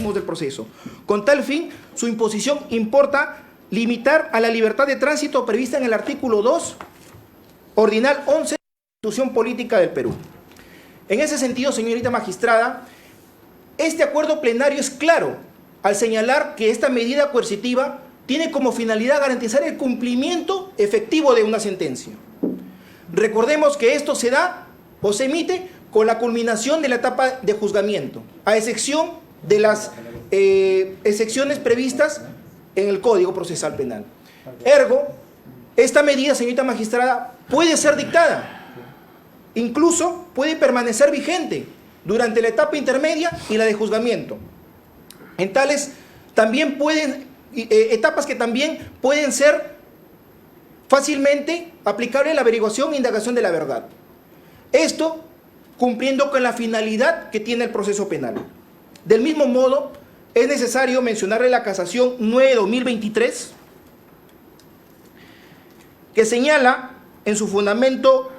mecanismos del proceso. Con tal fin, su imposición importa limitar a la libertad de tránsito prevista en el artículo 2, ordinal 11 de la Constitución Política del Perú. En ese sentido, señorita magistrada, este acuerdo plenario es claro al señalar que esta medida coercitiva tiene como finalidad garantizar el cumplimiento efectivo de una sentencia. Recordemos que esto se da o se emite con la culminación de la etapa de juzgamiento, a excepción de las excepciones previstas en el Código Procesal Penal. Ergo, esta medida, señorita magistrada, puede ser dictada, incluso puede permanecer vigente durante la etapa intermedia y la de juzgamiento. En tales también pueden, etapas que también pueden ser fácilmente aplicables a la averiguación e indagación de la verdad. Esto cumpliendo con la finalidad que tiene el proceso penal. Del mismo modo, es necesario mencionarle la casación 9/2023, que señala en su fundamento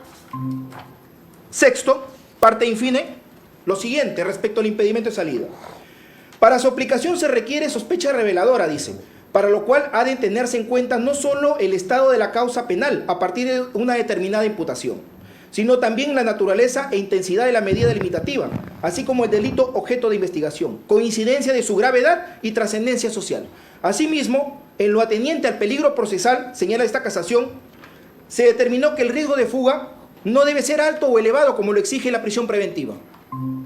sexto, parte infine, lo siguiente respecto al impedimento de salida. Para su aplicación se requiere sospecha reveladora, dice, para lo cual ha de tenerse en cuenta no solo el estado de la causa penal a partir de una determinada imputación, sino también la naturaleza e intensidad de la medida limitativa, así como el delito objeto de investigación, coincidencia de su gravedad y trascendencia social. Asimismo, en lo ateniente al peligro procesal, señala esta casación, se determinó que el riesgo de fuga no debe ser alto o elevado como lo exige la prisión preventiva,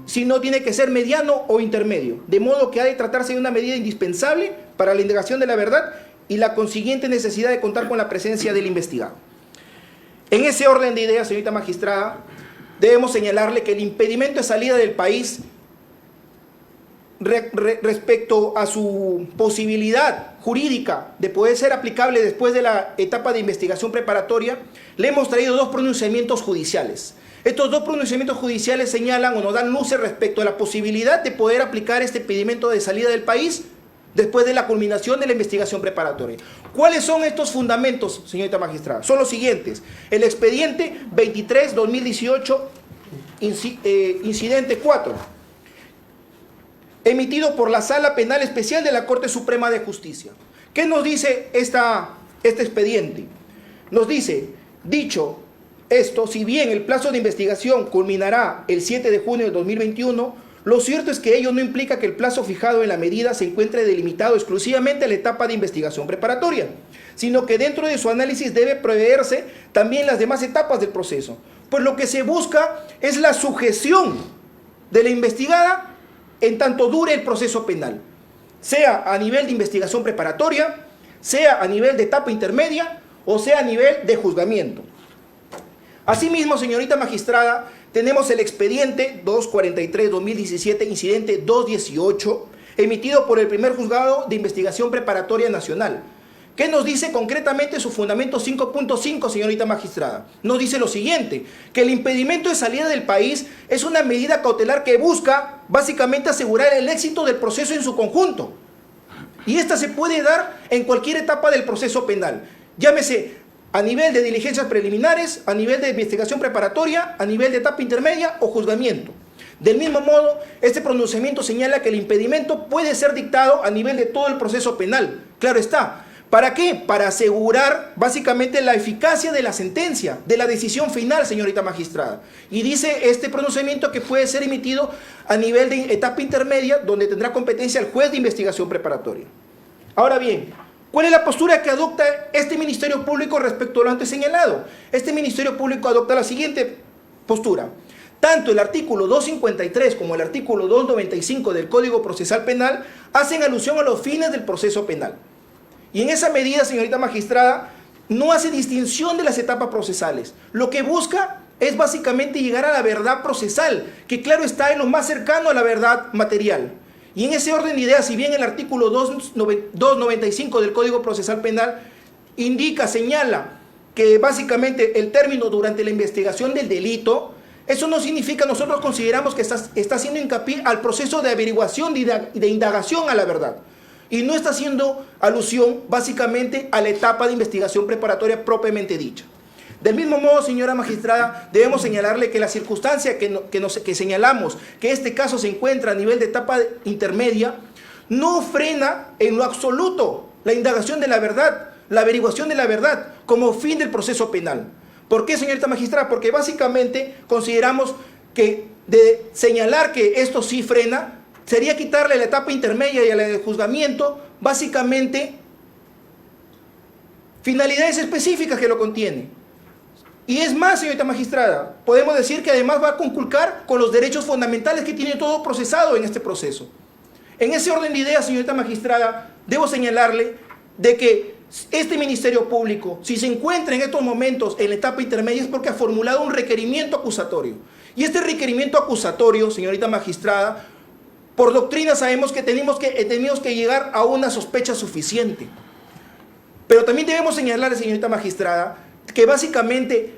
sino tiene que ser mediano o intermedio, de modo que ha de tratarse de una medida indispensable para la indagación de la verdad y la consiguiente necesidad de contar con la presencia del investigado. En ese orden de ideas, señorita magistrada, debemos señalarle que el impedimento de salida del país respecto a su posibilidad jurídica de poder ser aplicable después de la etapa de investigación preparatoria, le hemos traído dos pronunciamientos judiciales. Estos dos pronunciamientos judiciales señalan o nos dan luces respecto a la posibilidad de poder aplicar este impedimento de salida del país después de la culminación de la investigación preparatoria. ¿Cuáles son estos fundamentos, señorita magistrada? Son los siguientes. El expediente 23/2018, incidente 4, emitido por la Sala Penal Especial de la Corte Suprema de Justicia. ¿Qué nos dice este expediente? Nos dice, dicho esto, si bien el plazo de investigación culminará el 7 de junio de 2021, lo cierto es que ello no implica que el plazo fijado en la medida se encuentre delimitado exclusivamente a la etapa de investigación preparatoria, sino que dentro de su análisis debe preverse también las demás etapas del proceso, pues lo que se busca es la sujeción de la investigada en tanto dure el proceso penal, sea a nivel de investigación preparatoria, sea a nivel de etapa intermedia o sea a nivel de juzgamiento. Asimismo, señorita magistrada, tenemos el expediente 243/2017, incidente 218, emitido por el primer juzgado de investigación preparatoria nacional. ¿Qué nos dice concretamente su fundamento 5.5, señorita magistrada? Nos dice lo siguiente, que el impedimento de salida del país es una medida cautelar que busca básicamente asegurar el éxito del proceso en su conjunto. Y esta se puede dar en cualquier etapa del proceso penal, llámese a nivel de diligencias preliminares, a nivel de investigación preparatoria, a nivel de etapa intermedia o juzgamiento. Del mismo modo, este pronunciamiento señala que el impedimento puede ser dictado a nivel de todo el proceso penal. Claro está. ¿Para qué? Para asegurar básicamente la eficacia de la sentencia, de la decisión final, señorita magistrada. Y dice este pronunciamiento que puede ser emitido a nivel de etapa intermedia, donde tendrá competencia el juez de investigación preparatoria. Ahora bien, ¿cuál es la postura que adopta este Ministerio Público respecto a lo antes señalado? Este Ministerio Público adopta la siguiente postura. Tanto el artículo 253 como el artículo 295 del Código Procesal Penal hacen alusión a los fines del proceso penal. Y en esa medida, señorita magistrada, no hace distinción de las etapas procesales. Lo que busca es básicamente llegar a la verdad procesal, que claro está en lo más cercano a la verdad material. Y en ese orden de ideas, si bien el artículo 295 del Código Procesal Penal indica, señala que básicamente el término durante la investigación del delito, eso no significa, nosotros consideramos que está haciendo hincapié al proceso de averiguación, de indagación a la verdad. Y no está haciendo alusión básicamente a la etapa de investigación preparatoria propiamente dicha. Del mismo modo, señora magistrada, debemos señalarle que la circunstancia que señalamos, que este caso se encuentra a nivel de etapa intermedia, no frena en lo absoluto la indagación de la verdad, la averiguación de la verdad como fin del proceso penal. ¿Por qué, señorita magistrada? Porque básicamente consideramos que de señalar que esto sí frena sería quitarle la etapa intermedia y a la de juzgamiento básicamente finalidades específicas que lo contiene. Y es más, señorita magistrada, podemos decir que además va a conculcar con los derechos fundamentales que tiene todo procesado en este proceso. En ese orden de ideas, señorita magistrada, debo señalarle de que este Ministerio Público, si se encuentra en estos momentos en la etapa intermedia, es porque ha formulado un requerimiento acusatorio. Y este requerimiento acusatorio, señorita magistrada, por doctrina sabemos que tenemos que llegar a una sospecha suficiente. Pero también debemos señalarle, señorita magistrada, que básicamente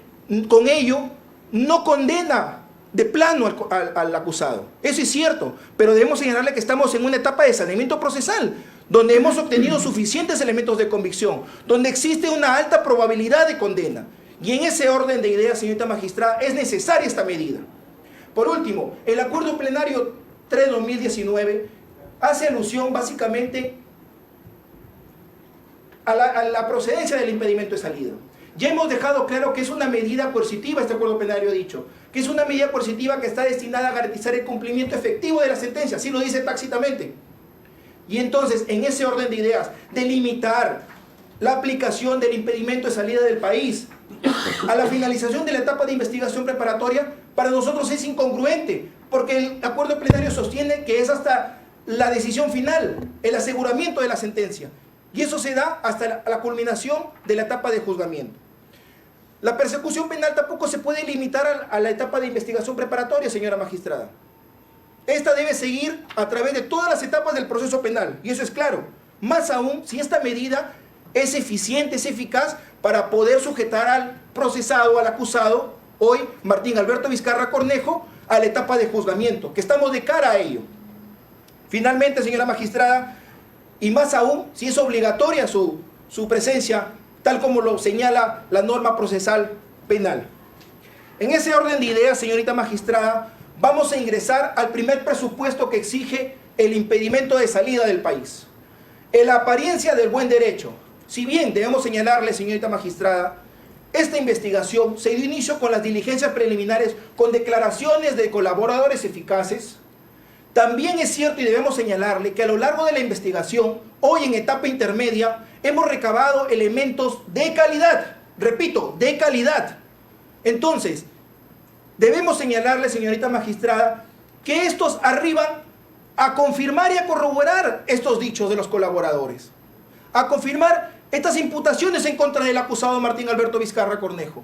con ello no condena de plano al acusado. Eso es cierto, pero debemos señalarle que estamos en una etapa de saneamiento procesal, donde hemos obtenido suficientes elementos de convicción, donde existe una alta probabilidad de condena. Y en ese orden de ideas, señorita magistrada, es necesaria esta medida. Por último, el acuerdo plenario 3/2019 hace alusión básicamente a la procedencia del impedimento de salida. Ya hemos dejado claro que es una medida coercitiva, este acuerdo plenario ha dicho, que es una medida coercitiva que está destinada a garantizar el cumplimiento efectivo de la sentencia, así lo dice tácitamente. Y entonces, en ese orden de ideas, de limitar la aplicación del impedimento de salida del país a la finalización de la etapa de investigación preparatoria, para nosotros es incongruente, porque el acuerdo plenario sostiene que es hasta la decisión final, el aseguramiento de la sentencia. Y eso se da hasta la culminación de la etapa de juzgamiento. La persecución penal tampoco se puede limitar a la etapa de investigación preparatoria, señora magistrada. Esta debe seguir a través de todas las etapas del proceso penal, y eso es claro. Más aún, si esta medida es eficiente, es eficaz para poder sujetar al procesado, al acusado, hoy Martín Alberto Vizcarra Cornejo, a la etapa de juzgamiento, que estamos de cara a ello. Finalmente, señora magistrada, y más aún, si es obligatoria su presencia, tal como lo señala la norma procesal penal. En ese orden de ideas, señorita magistrada, vamos a ingresar al primer presupuesto que exige el impedimento de salida del país. En la apariencia del buen derecho, si bien debemos señalarle, señorita magistrada, esta investigación se dio inicio con las diligencias preliminares con declaraciones de colaboradores eficaces. También es cierto y debemos señalarle que a lo largo de la investigación, hoy en etapa intermedia, hemos recabado elementos de calidad, repito, de calidad. Entonces, debemos señalarle, señorita magistrada, que estos arriban a confirmar y a corroborar estos dichos de los colaboradores, a confirmar estas imputaciones en contra del acusado Martín Alberto Vizcarra Cornejo.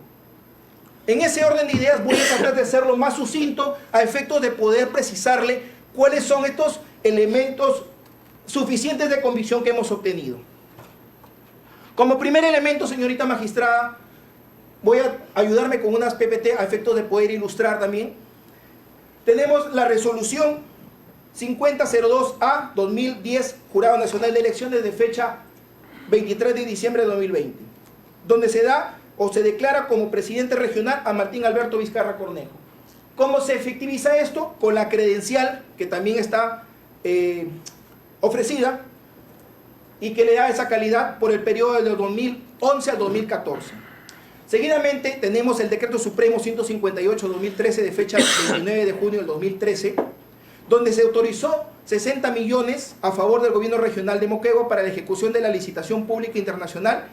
En ese orden de ideas voy a tratar de hacerlo más sucinto a efectos de poder precisarle cuáles son estos elementos suficientes de convicción que hemos obtenido. Como primer elemento, señorita magistrada, voy a ayudarme con unas PPT a efectos de poder ilustrar también. Tenemos la resolución 5002A 2010, Jurado Nacional de Elecciones, de fecha 23 de diciembre de 2020, donde se da o se declara como presidente regional a Martín Alberto Vizcarra Cornejo. ¿Cómo se efectiviza esto? Con la credencial que también está ofrecida y que le da esa calidad por el periodo de 2011 al 2014. Seguidamente tenemos el Decreto Supremo 158-2013 de fecha 29 de junio del 2013, donde se autorizó 60 millones a favor del gobierno regional de Moquegua para la ejecución de la licitación pública internacional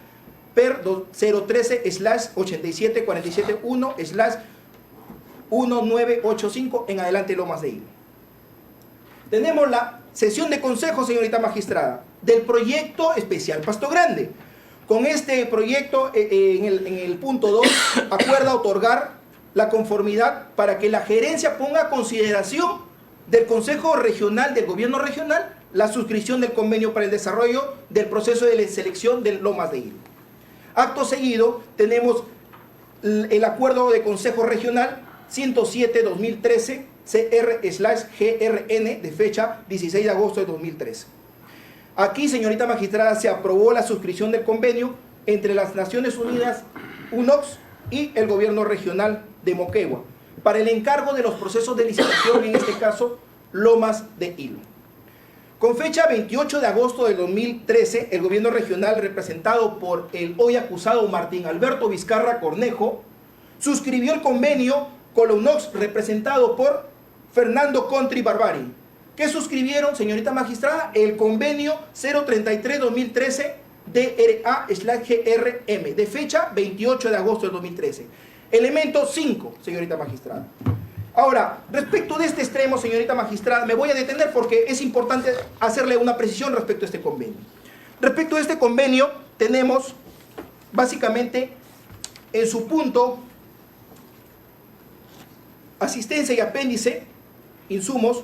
PER 013/87471/1985 en adelante Lomas de Hilo. Tenemos la sesión de consejo, señorita magistrada, del proyecto especial Pasto Grande. Con este proyecto, en el punto 2, acuerda otorgar la conformidad para que la gerencia ponga a consideración del Consejo Regional, del Gobierno Regional, la suscripción del convenio para el desarrollo del proceso de selección de Lomas de Hilo. Acto seguido, tenemos el acuerdo de Consejo Regional 107-2013 CR/GRN de fecha 16 de agosto de 2013. Aquí, señorita magistrada, se aprobó la suscripción del convenio entre las Naciones Unidas, UNOX, y el Gobierno Regional de Moquegua para el encargo de los procesos de licitación, en este caso, Lomas de Hilo. Con fecha 28 de agosto del 2013, el gobierno regional, representado por el hoy acusado Martín Alberto Vizcarra Cornejo, suscribió el convenio con la UNOX, representado por Fernando Contri Barbari. ¿Qué suscribieron, señorita magistrada? El convenio 033-2013 DRA/GRM, de fecha 28 de agosto del 2013. Elemento 5, señorita magistrada. Ahora, respecto de este extremo, señorita magistrada, me voy a detener porque es importante hacerle una precisión respecto a este convenio. Respecto a este convenio, tenemos básicamente en su punto asistencia y apéndice, insumos,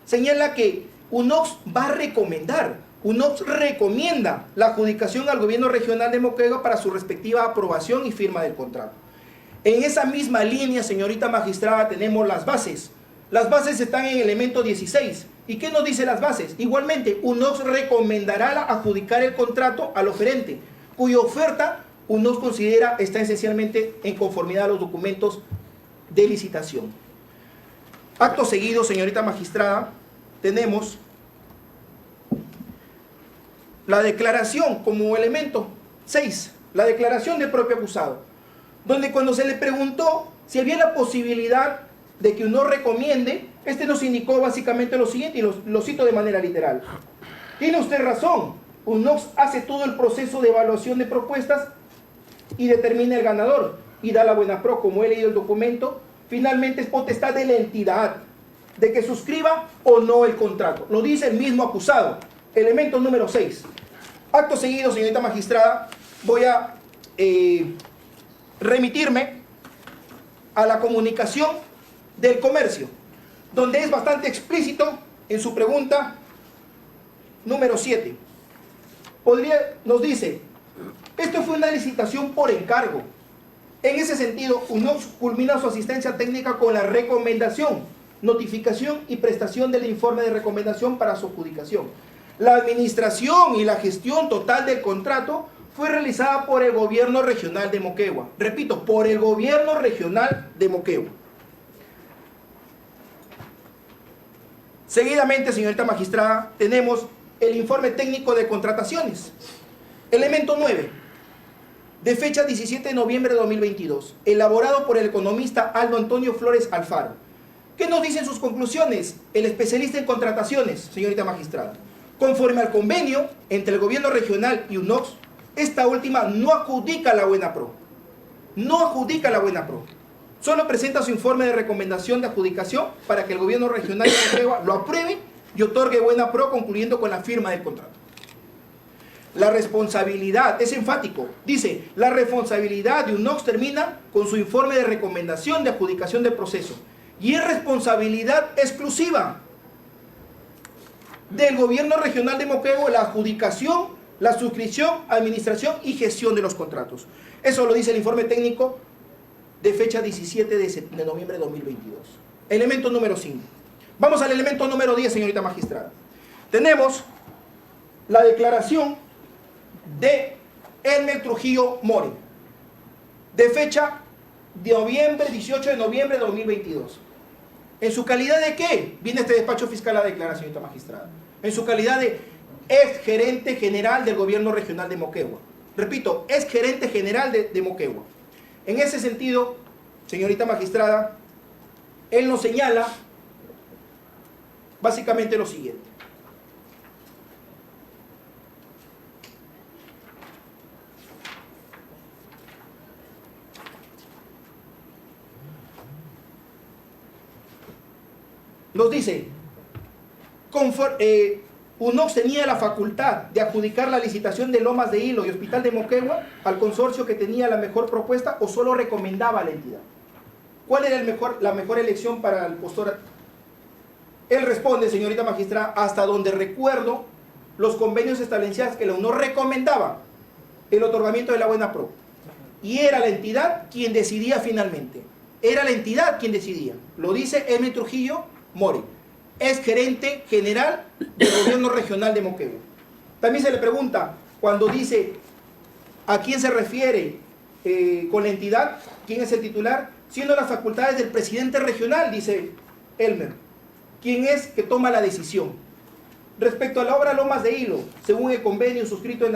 señala que UNOX va a recomendar, UNOX recomienda la adjudicación al gobierno regional de Moquegua para su respectiva aprobación y firma del contrato. En esa misma línea, señorita magistrada, tenemos las bases. Las bases están en el elemento 16. ¿Y qué nos dice las bases? Igualmente, UNOX recomendará adjudicar el contrato al oferente, cuya oferta UNOX considera está esencialmente en conformidad a los documentos de licitación. Acto seguido, señorita magistrada, tenemos la declaración como elemento 6, la declaración del propio acusado, donde cuando se le preguntó si había la posibilidad de que UNOX recomiende, este nos indicó básicamente lo siguiente, y lo cito de manera literal. Tiene usted razón, UNOX hace todo el proceso de evaluación de propuestas y determina el ganador y da la buena pro. Como he leído el documento, finalmente es potestad de la entidad de que suscriba o no el contrato. Lo dice el mismo acusado. Elemento número 6. Acto seguido, señorita magistrada, voy a remitirme a la comunicación del comercio, donde es bastante explícito en su pregunta número 7. Nos dice, esto fue una licitación por encargo. En ese sentido, UNOX culmina su asistencia técnica con la recomendación, notificación y prestación del informe de recomendación para su adjudicación. La administración y la gestión total del contrato fue realizada por el gobierno regional de Moquegua. Repito, por el gobierno regional de Moquegua. Seguidamente, señorita magistrada, tenemos el informe técnico de contrataciones. Elemento 9, de fecha 17 de noviembre de 2022, elaborado por el economista Aldo Antonio Flores Alfaro. ¿Qué nos dicen sus conclusiones? El especialista en contrataciones, señorita magistrada. Conforme al convenio entre el gobierno regional y UNOX, esta última no adjudica la buena pro. No adjudica la buena pro. Solo presenta su informe de recomendación de adjudicación para que el gobierno regional de Moquegua lo apruebe y otorgue buena pro, concluyendo con la firma del contrato. La responsabilidad, es enfático, dice, la responsabilidad de UNOX termina con su informe de recomendación de adjudicación del proceso y es responsabilidad exclusiva del gobierno regional de Moquegua la adjudicación, la suscripción, administración y gestión de los contratos. Eso lo dice el informe técnico de fecha 17 de noviembre de 2022. Elemento número 5. Vamos al elemento número 10, señorita magistrada. Tenemos la declaración de Elmer Trujillo More, de fecha de 18 de noviembre de 2022. ¿En su calidad de qué? Viene este despacho fiscal a declarar, señorita magistrada. En su calidad de ex gerente general del gobierno regional de Moquegua. Repito, ex gerente general de Moquegua. En ese sentido, señorita magistrada, él nos señala básicamente lo siguiente. Nos dice, UNOX tenía la facultad de adjudicar la licitación de Lomas de Hilo y Hospital de Moquegua al consorcio que tenía la mejor propuesta o solo recomendaba a la entidad. ¿Cuál era la mejor elección para el postor? Él responde, señorita magistrada, hasta donde recuerdo, los convenios establecían que la UNOX recomendaba el otorgamiento de la buena pro. Y era la entidad quien decidía finalmente. Era la entidad quien decidía. Lo dice Elmer Trujillo More, es gerente general del gobierno regional de Moquegua. También se le pregunta, cuando dice a quién se refiere con la entidad, quién es el titular, siendo las facultades del presidente regional, dice Elmer, quién es que toma la decisión. Respecto a la obra Lomas de Hilo, según el convenio suscrito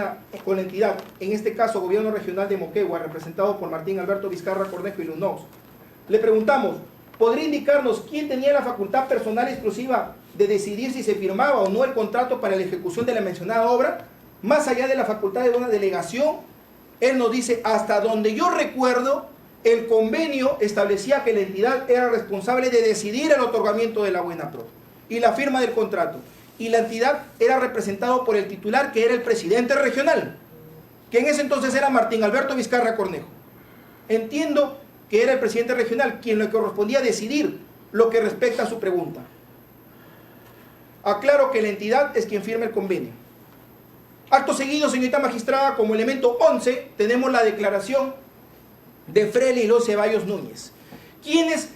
con la entidad, en este caso Gobierno Regional de Moquegua, representado por Martín Alberto Vizcarra Cornejo y Lunox, le preguntamos, ¿podría indicarnos quién tenía la facultad personal exclusiva de decidir si se firmaba o no el contrato para la ejecución de la mencionada obra? Más allá de la facultad de una delegación, él nos dice, hasta donde yo recuerdo, el convenio establecía que la entidad era responsable de decidir el otorgamiento de la buena pro y la firma del contrato. Y la entidad era representado por el titular, que era el presidente regional, que en ese entonces era Martín Alberto Vizcarra Cornejo. Entiendo que era el presidente regional quien le correspondía decidir lo que respecta a su pregunta. Aclaro que la entidad es quien firma el convenio. Acto seguido, señorita magistrada, como elemento 11, tenemos la declaración de Freli Los Ceballos Núñez. ¿Quién es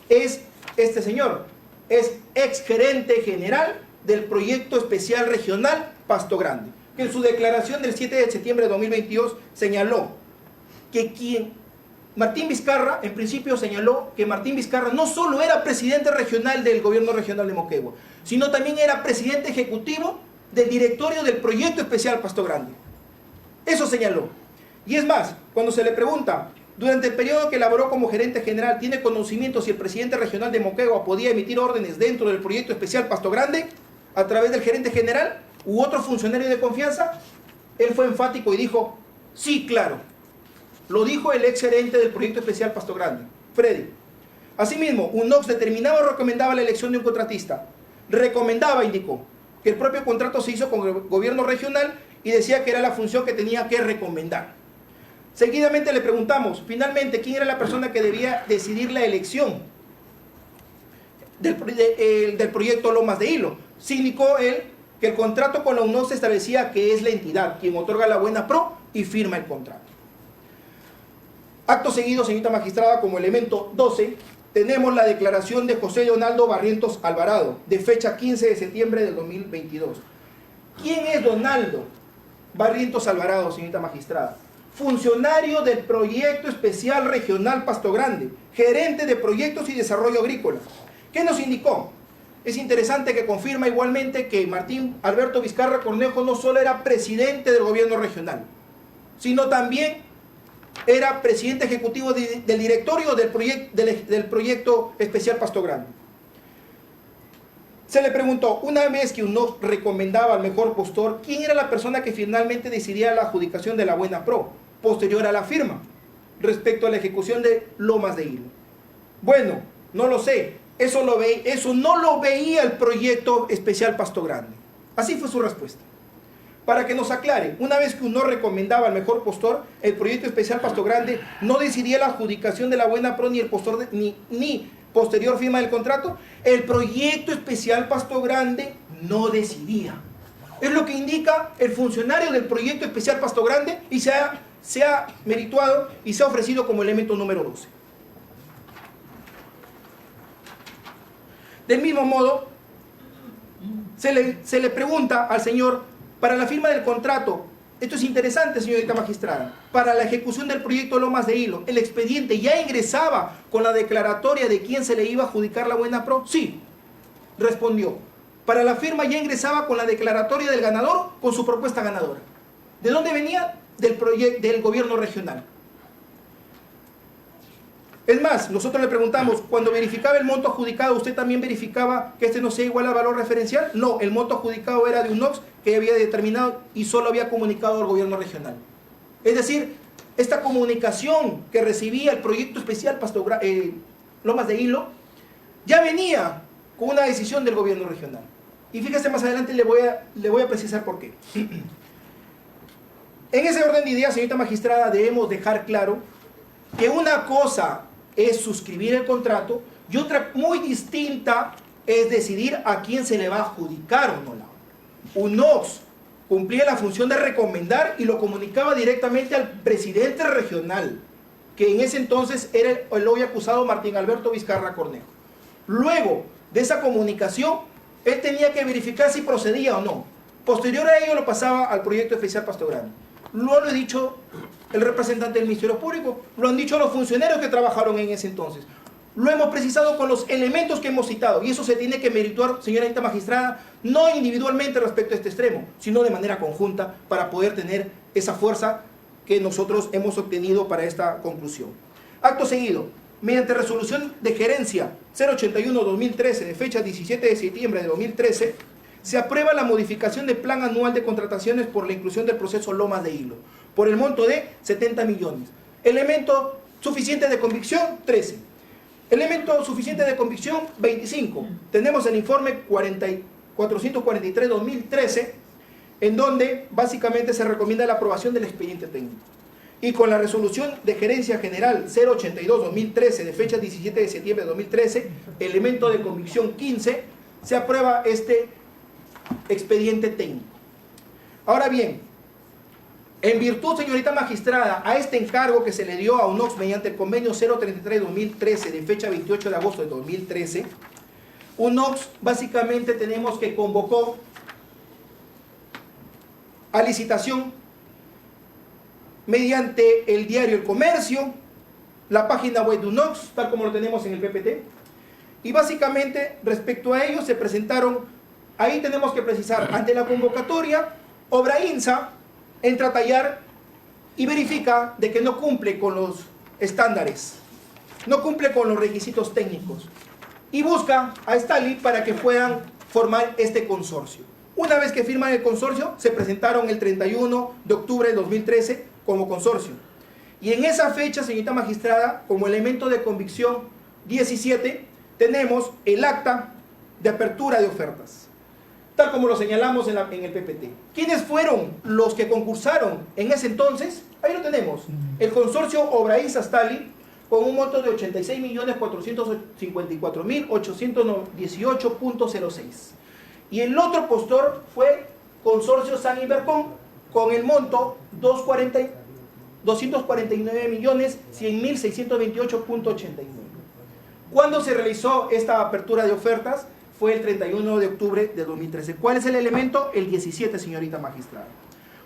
este señor? Es exgerente general del Proyecto Especial Regional Pasto Grande, que en su declaración del 7 de septiembre de 2022 señaló que Martín Vizcarra, en principio señaló que Martín Vizcarra no solo era presidente regional del Gobierno Regional de Moquegua, sino también era presidente ejecutivo del directorio del Proyecto Especial Pasto Grande. Eso señaló. Y es más, cuando se le pregunta, durante el periodo que elaboró como gerente general, ¿tiene conocimiento si el presidente regional de Moquegua podía emitir órdenes dentro del Proyecto Especial Pasto Grande a través del gerente general u otro funcionario de confianza? Él fue enfático y dijo, sí, claro. Lo dijo el ex gerente del Proyecto Especial Pasto Grande, Freddy. Asimismo, UNOX determinaba o recomendaba la elección de un contratista. Recomendaba, indicó, que el propio contrato se hizo con el gobierno regional y decía que era la función que tenía que recomendar. Seguidamente le preguntamos, finalmente, ¿quién era la persona que debía decidir la elección del proyecto Lomas de Hilo? Sí, indicó él que el contrato con la UNOX establecía que es la entidad quien otorga la buena pro y firma el contrato. Acto seguido, señorita magistrada, como elemento 12, tenemos la declaración de José Donaldo Barrientos Alvarado, de fecha 15 de septiembre del 2022. ¿Quién es Donaldo Barrientos Alvarado, señorita magistrada? Funcionario del Proyecto Especial Regional Pasto Grande, gerente de Proyectos y Desarrollo Agrícola. ¿Qué nos indicó? Es interesante que confirma igualmente que Martín Alberto Vizcarra Cornejo no solo era presidente del gobierno regional, sino también era presidente ejecutivo del directorio del Proyecto Especial Pasto Grande. Se le preguntó, una vez que uno recomendaba al mejor postor, ¿quién era la persona que finalmente decidía la adjudicación de la buena pro, posterior a la firma, respecto a la ejecución de Lomas de Hilo? Bueno, no lo sé, eso no lo veía el Proyecto Especial Pasto Grande. Así fue su respuesta. Para que nos aclare, una vez que uno recomendaba al mejor postor, el Proyecto Especial Pasto Grande no decidía la adjudicación de la buena pro ni el postor ni posterior firma del contrato. El Proyecto Especial Pasto Grande no decidía. Es lo que indica el funcionario del Proyecto Especial Pasto Grande y se ha merituado y se ha ofrecido como elemento número 12. Del mismo modo, se le pregunta al señor, para la firma del contrato, esto es interesante, señorita magistrada, para la ejecución del proyecto Lomas de Hilo, ¿el expediente ya ingresaba con la declaratoria de quién se le iba a adjudicar la buena pro? Sí, respondió. Para la firma ya ingresaba con la declaratoria del ganador, con su propuesta ganadora. ¿De dónde venía? Del gobierno regional. Es más, nosotros le preguntamos, cuando verificaba el monto adjudicado, ¿usted también verificaba que este no sea igual al valor referencial? No, el monto adjudicado era de UNOX que había determinado y solo había comunicado al gobierno regional. Es decir, esta comunicación que recibía el Proyecto Especial Lomas de Hilo ya venía con una decisión del gobierno regional. Y fíjese, más adelante le voy a precisar por qué. En ese orden de ideas, señorita magistrada, debemos dejar claro que una cosa es suscribir el contrato y otra muy distinta es decidir a quién se le va a adjudicar o no la obra. UNOX cumplía la función de recomendar y lo comunicaba directamente al presidente regional, que en ese entonces era el hoy acusado Martín Alberto Vizcarra Cornejo. Luego de esa comunicación, él tenía que verificar si procedía o no. Posterior a ello lo pasaba al Proyecto Especial Pasto Grande. Lo he dicho el representante del Ministerio Público, lo han dicho los funcionarios que trabajaron en ese entonces. Lo hemos precisado con los elementos que hemos citado y eso se tiene que merituar, señorita magistrada, no individualmente respecto a este extremo, sino de manera conjunta para poder tener esa fuerza que nosotros hemos obtenido para esta conclusión. Acto seguido, mediante resolución de gerencia 081-2013 de fecha 17 de septiembre de 2013, se aprueba la modificación del plan anual de contrataciones por la inclusión del proceso Lomas de Hilo, por el monto de 70 millones. Elemento suficiente de convicción, 13. Elemento suficiente de convicción, 25. Tenemos el informe 443-2013, en donde básicamente se recomienda la aprobación del expediente técnico. Y con la resolución de gerencia general 082-2013 de fecha 17 de septiembre de 2013, elemento de convicción 15, se aprueba este expediente técnico. Ahora bien, en virtud, señorita magistrada, a este encargo que se le dio a UNOX mediante el convenio 033-2013 de fecha 28 de agosto de 2013, UNOX básicamente tenemos que convocó a licitación mediante el diario El Comercio, la página web de UNOX, tal como lo tenemos en el PPT, y básicamente respecto a ello se presentaron, ahí tenemos que precisar, ante la convocatoria, Obrainsa entra a tallar y verifica de que no cumple con los estándares, no cumple con los requisitos técnicos y busca a Stali para que puedan formar este consorcio. Una vez que firman el consorcio, se presentaron el 31 de octubre de 2013 como consorcio. Y en esa fecha, señorita magistrada, como elemento de convicción 17, tenemos el acta de apertura de ofertas, tal como lo señalamos en el PPT. ¿Quiénes fueron los que concursaron en ese entonces? Ahí lo tenemos. El consorcio Obrainsa Stali, con un monto de 86.454.818.06. Y el otro postor fue consorcio San Ibercon, con el monto 249.100.628.89. ¿Cuándo se realizó esta apertura de ofertas? Fue el 31 de octubre de 2013. ¿Cuál es el elemento? El 17, señorita magistrada.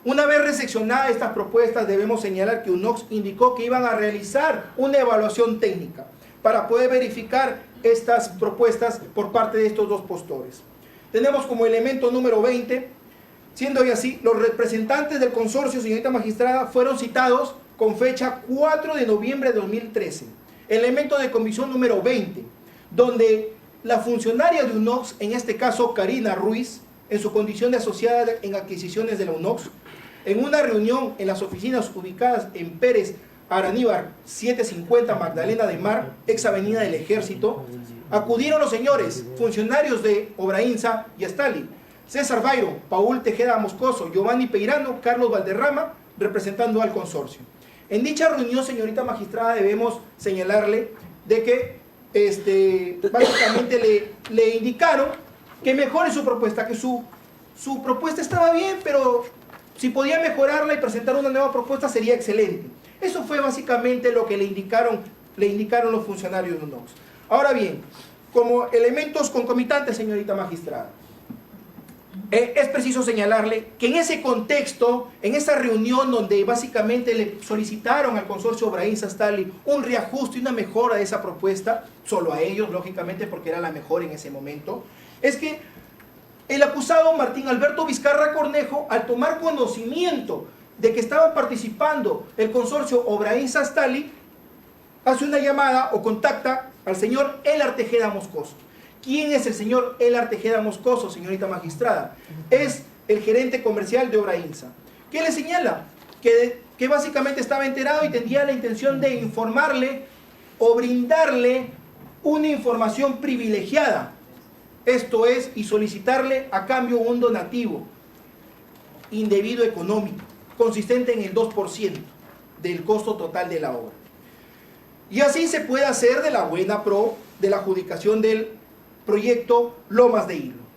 Una vez recepcionadas estas propuestas, debemos señalar que UNOX indicó que iban a realizar una evaluación técnica para poder verificar estas propuestas por parte de estos dos postores. Tenemos como elemento número 20, siendo hoy así, los representantes del consorcio, señorita magistrada, fueron citados con fecha 4 de noviembre de 2013. Elemento de comisión número 20, donde la funcionaria de UNOX, en este caso Karina Ruiz, en su condición de asociada en adquisiciones de la UNOX, en una reunión en las oficinas ubicadas en Pérez Araníbar 750 Magdalena de Mar, ex Avenida del Ejército, acudieron los señores funcionarios de Obrainsa y Stali, César Bairo, Paul Tejeda Moscoso, Giovanni Peirano, Carlos Valderrama, representando al consorcio. En dicha reunión, señorita magistrada, debemos señalarle de que básicamente le indicaron que mejore su propuesta, que su propuesta estaba bien, pero si podía mejorarla y presentar una nueva propuesta sería excelente. Eso fue básicamente lo que le indicaron los funcionarios de UNOX. Ahora bien, como elementos concomitantes, señorita magistrada, es preciso señalarle que en ese contexto, en esa reunión donde básicamente le solicitaron al consorcio Obrainsa Stali un reajuste y una mejora de esa propuesta, solo a ellos, lógicamente, porque era la mejor en ese momento, es que el acusado Martín Alberto Vizcarra Cornejo, al tomar conocimiento de que estaba participando el consorcio Obrainsa Stali, hace una llamada o contacta al señor Elar Tejeda Moscoso. ¿Quién es el señor Elar Tejeda Moscoso, señorita magistrada? Es el gerente comercial de Obrainsa. ¿Qué le señala? Que básicamente estaba enterado y tenía la intención de informarle o brindarle una información privilegiada. Esto es, y solicitarle a cambio un donativo indebido económico, consistente en el 2% del costo total de la obra. Y así se puede hacer de la buena pro de la adjudicación del proyecto Lomas de Hilo.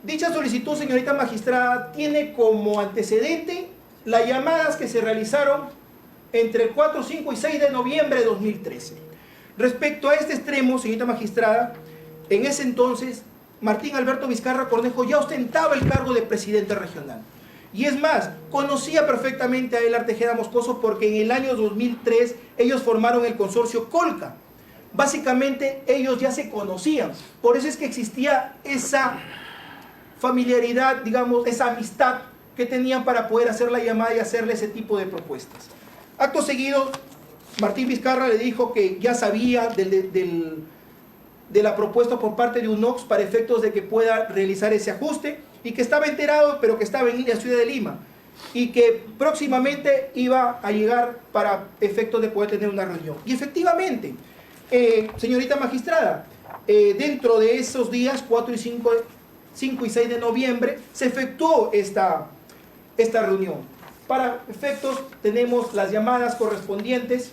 Dicha solicitud, señorita magistrada, tiene como antecedente las llamadas que se realizaron entre el 4, 5 y 6 de noviembre de 2013. Respecto a este extremo, señorita magistrada, en ese entonces Martín Alberto Vizcarra Cornejo ya ostentaba el cargo de presidente regional. Y es más, conocía perfectamente a Elar Tejeda Moscoso porque en el año 2003 ellos formaron el consorcio Colca, básicamente ellos ya se conocían. Por eso es que existía esa familiaridad, digamos, esa amistad que tenían para poder hacer la llamada y hacerle ese tipo de propuestas. Acto seguido, Martín Vizcarra le dijo que ya sabía de la propuesta por parte de UNOX para efectos de que pueda realizar ese ajuste y que estaba enterado, pero que estaba en la ciudad de Lima y que próximamente iba a llegar para efectos de poder tener una reunión. Y efectivamente, señorita magistrada, dentro de esos días, 4 y 5 y 6 de noviembre, se efectuó esta reunión. Para efectos tenemos las llamadas correspondientes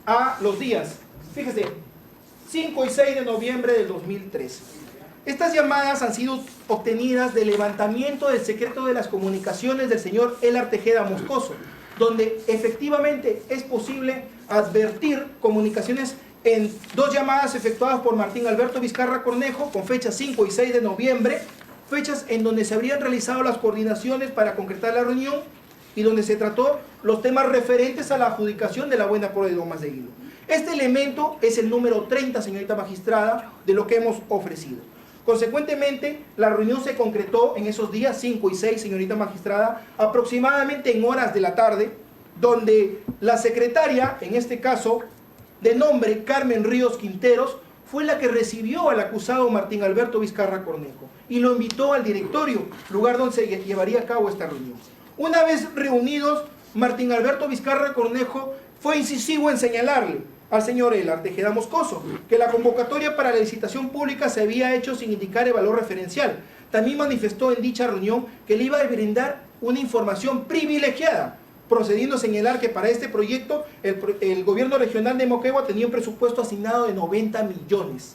a los días, fíjese, 5 y 6 de noviembre del 2013. Estas llamadas han sido obtenidas del levantamiento del secreto de las comunicaciones del señor Elar Tejeda Moscoso, donde efectivamente es posible advertir comunicaciones en 2 llamadas efectuadas por Martín Alberto Vizcarra Cornejo con fechas 5 y 6 de noviembre, fechas en donde se habrían realizado las coordinaciones para concretar la reunión y donde se trató los temas referentes a la adjudicación de la buena prueba de Lomas de Hilo. Este elemento es el número 30, señorita magistrada, de lo que hemos ofrecido. Consecuentemente, la reunión se concretó en esos días 5 y 6, señorita magistrada, aproximadamente en horas de la tarde, donde la secretaria, en este caso, de nombre Carmen Ríos Quinteros, fue la que recibió al acusado Martín Alberto Vizcarra Cornejo y lo invitó al directorio, lugar donde se llevaría a cabo esta reunión. Una vez reunidos, Martín Alberto Vizcarra Cornejo fue incisivo en señalarle al señor Elar Tejeda Moscoso que la convocatoria para la licitación pública se había hecho sin indicar el valor referencial. También manifestó en dicha reunión que le iba a brindar una información privilegiada, procediendo a señalar que para este proyecto el gobierno regional de Moquegua tenía un presupuesto asignado de 90 millones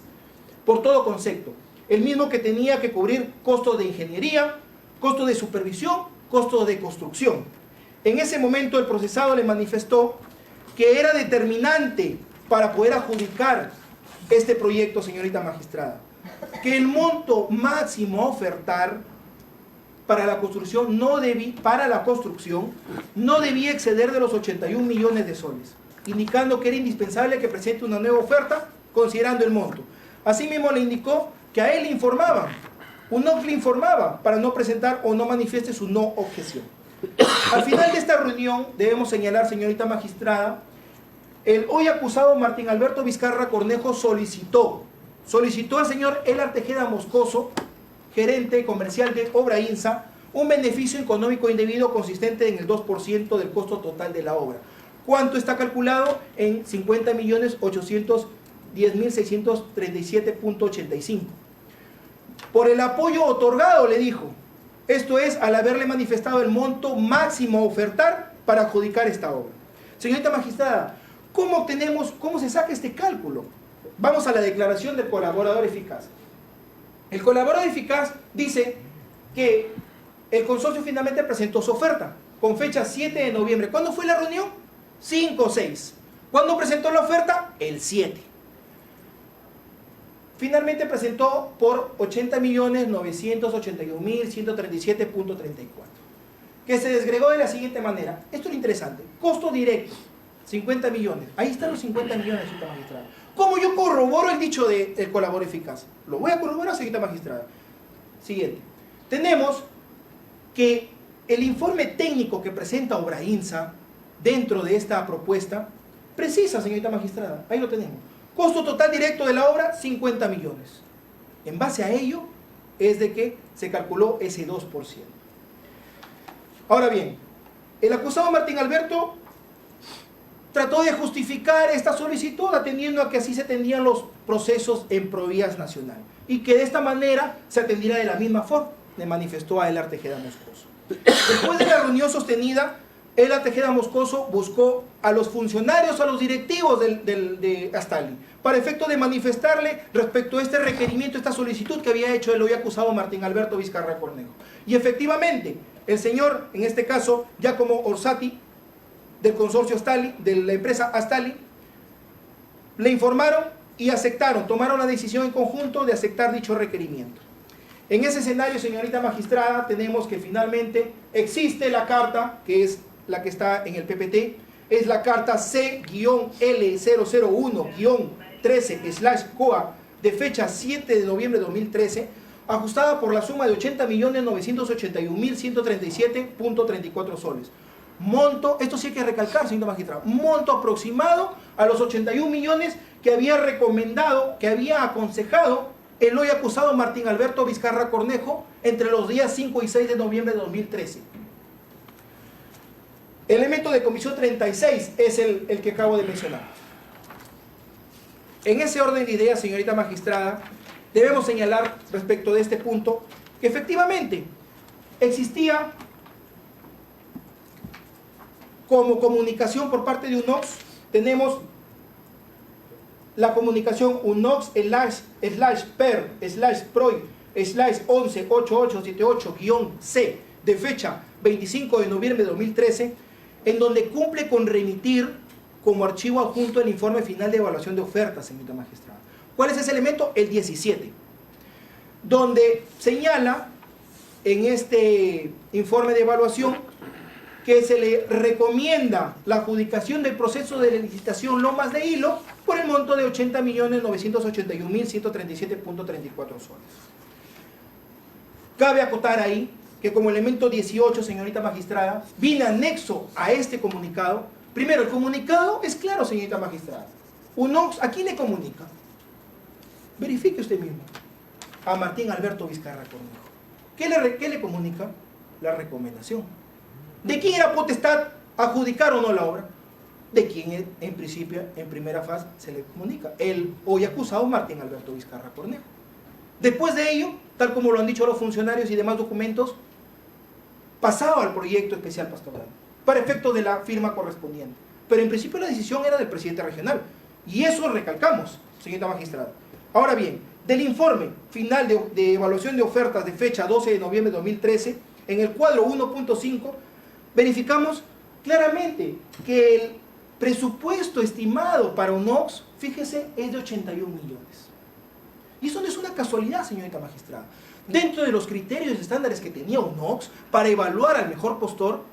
por todo concepto, el mismo que tenía que cubrir costos de ingeniería, costos de supervisión, costos de construcción. En ese momento el procesado le manifestó que era determinante para poder adjudicar este proyecto, señorita magistrada, que el monto máximo a ofertar para la construcción no debía exceder de los 81 millones de soles, indicando que era indispensable que presente una nueva oferta considerando el monto. Asimismo le indicó que a él le informaban, UNOX le informaba para no presentar o no manifieste su no objeción. Al final de esta reunión debemos señalar, señorita magistrada, el hoy acusado Martín Alberto Vizcarra Cornejo solicitó al señor Elar Tejeda Moscoso, gerente comercial de Obrainsa, un beneficio económico indebido consistente en el 2% del costo total de la obra. ¿Cuánto está calculado? En 50.810.637.85. Por el apoyo otorgado, le dijo. Esto es, al haberle manifestado el monto máximo a ofertar para adjudicar esta obra. Señorita magistrada, ¿cómo se saca este cálculo? Vamos a la declaración del colaborador eficaz. El colaborador eficaz dice que el consorcio finalmente presentó su oferta con fecha 7 de noviembre. ¿Cuándo fue la reunión? 5 o 6. ¿Cuándo presentó la oferta? El 7. Finalmente presentó por 80.981.137.34, que se desgregó de la siguiente manera. Esto es lo interesante. Costo directo, 50 millones. Ahí están los 50 millones, señorita magistrada. ¿Cómo yo corroboro el dicho del colaborador eficaz? Lo voy a corroborar, señorita magistrada. Siguiente. Tenemos que el informe técnico que presenta Obrainsa dentro de esta propuesta precisa, señorita magistrada. Ahí lo tenemos. Costo total directo de la obra, 50 millones. En base a ello es de que se calculó ese 2%. Ahora bien, el acusado Martín Alberto trató de justificar esta solicitud atendiendo a que así se atendían los procesos en Provías Nacional y que de esta manera se atendiera de la misma forma, le manifestó a Elar Tejeda Moscoso. Después de la reunión sostenida, Elar Tejeda Moscoso buscó a los funcionarios, a los directivos de Astali, para efecto de manifestarle respecto a este requerimiento, esta solicitud que había hecho el hoy acusado Martín Alberto Vizcarra Cornejo. Y efectivamente, el señor, en este caso, Giacomo Orsatti, del consorcio Astali, de la empresa Astali, le informaron y aceptaron, tomaron la decisión en conjunto de aceptar dicho requerimiento. En ese escenario, señorita magistrada, tenemos que finalmente existe la carta, que es la que está en el PPT, es la carta C-L001- 2013/COA de fecha 7 de noviembre de 2013, ajustada por la suma de 80.981.137.34 soles. Monto, esto sí hay que recalcar, señor magistrado, monto aproximado a los 81 millones que había recomendado, que había aconsejado el hoy acusado Martín Alberto Vizcarra Cornejo entre los días 5 y 6 de noviembre de 2013. Elemento de comisión 36 es el que acabo de mencionar. En ese orden de ideas, señorita magistrada, debemos señalar respecto de este punto que efectivamente existía como comunicación por parte de UNOX, tenemos la comunicación UNOX/PER/PROI/118878-C de fecha 25 de noviembre de 2013, en donde cumple con remitir como archivo adjunto el informe final de evaluación de ofertas, señorita magistrada. ¿Cuál es ese elemento? El 17, donde señala en este informe de evaluación que se le recomienda la adjudicación del proceso de licitación Lomas de Hilo por el monto de 80.981.137.34 soles. Cabe acotar ahí que como elemento 18, señorita magistrada, viene anexo a este comunicado. Primero, el comunicado es claro, señorita magistrada. UNOX, ¿a quién le comunica? Verifique usted mismo. A Martín Alberto Vizcarra Cornejo. ¿Qué le comunica? La recomendación. ¿De quién era potestad adjudicar o no la obra? De quien en principio, en primera fase, se le comunica. El hoy acusado Martín Alberto Vizcarra Cornejo. Después de ello, tal como lo han dicho los funcionarios y demás documentos, pasaba al proyecto especial pastoral, para efecto de la firma correspondiente. Pero en principio la decisión era del presidente regional. Y eso recalcamos, señorita magistrada. Ahora bien, del informe final de evaluación de ofertas de fecha 12 de noviembre de 2013, en el cuadro 1.5, verificamos claramente que el presupuesto estimado para UNOX, fíjese, es de 81 millones. Y eso no es una casualidad, señorita magistrada. Dentro de los criterios y estándares que tenía UNOX para evaluar al mejor postor,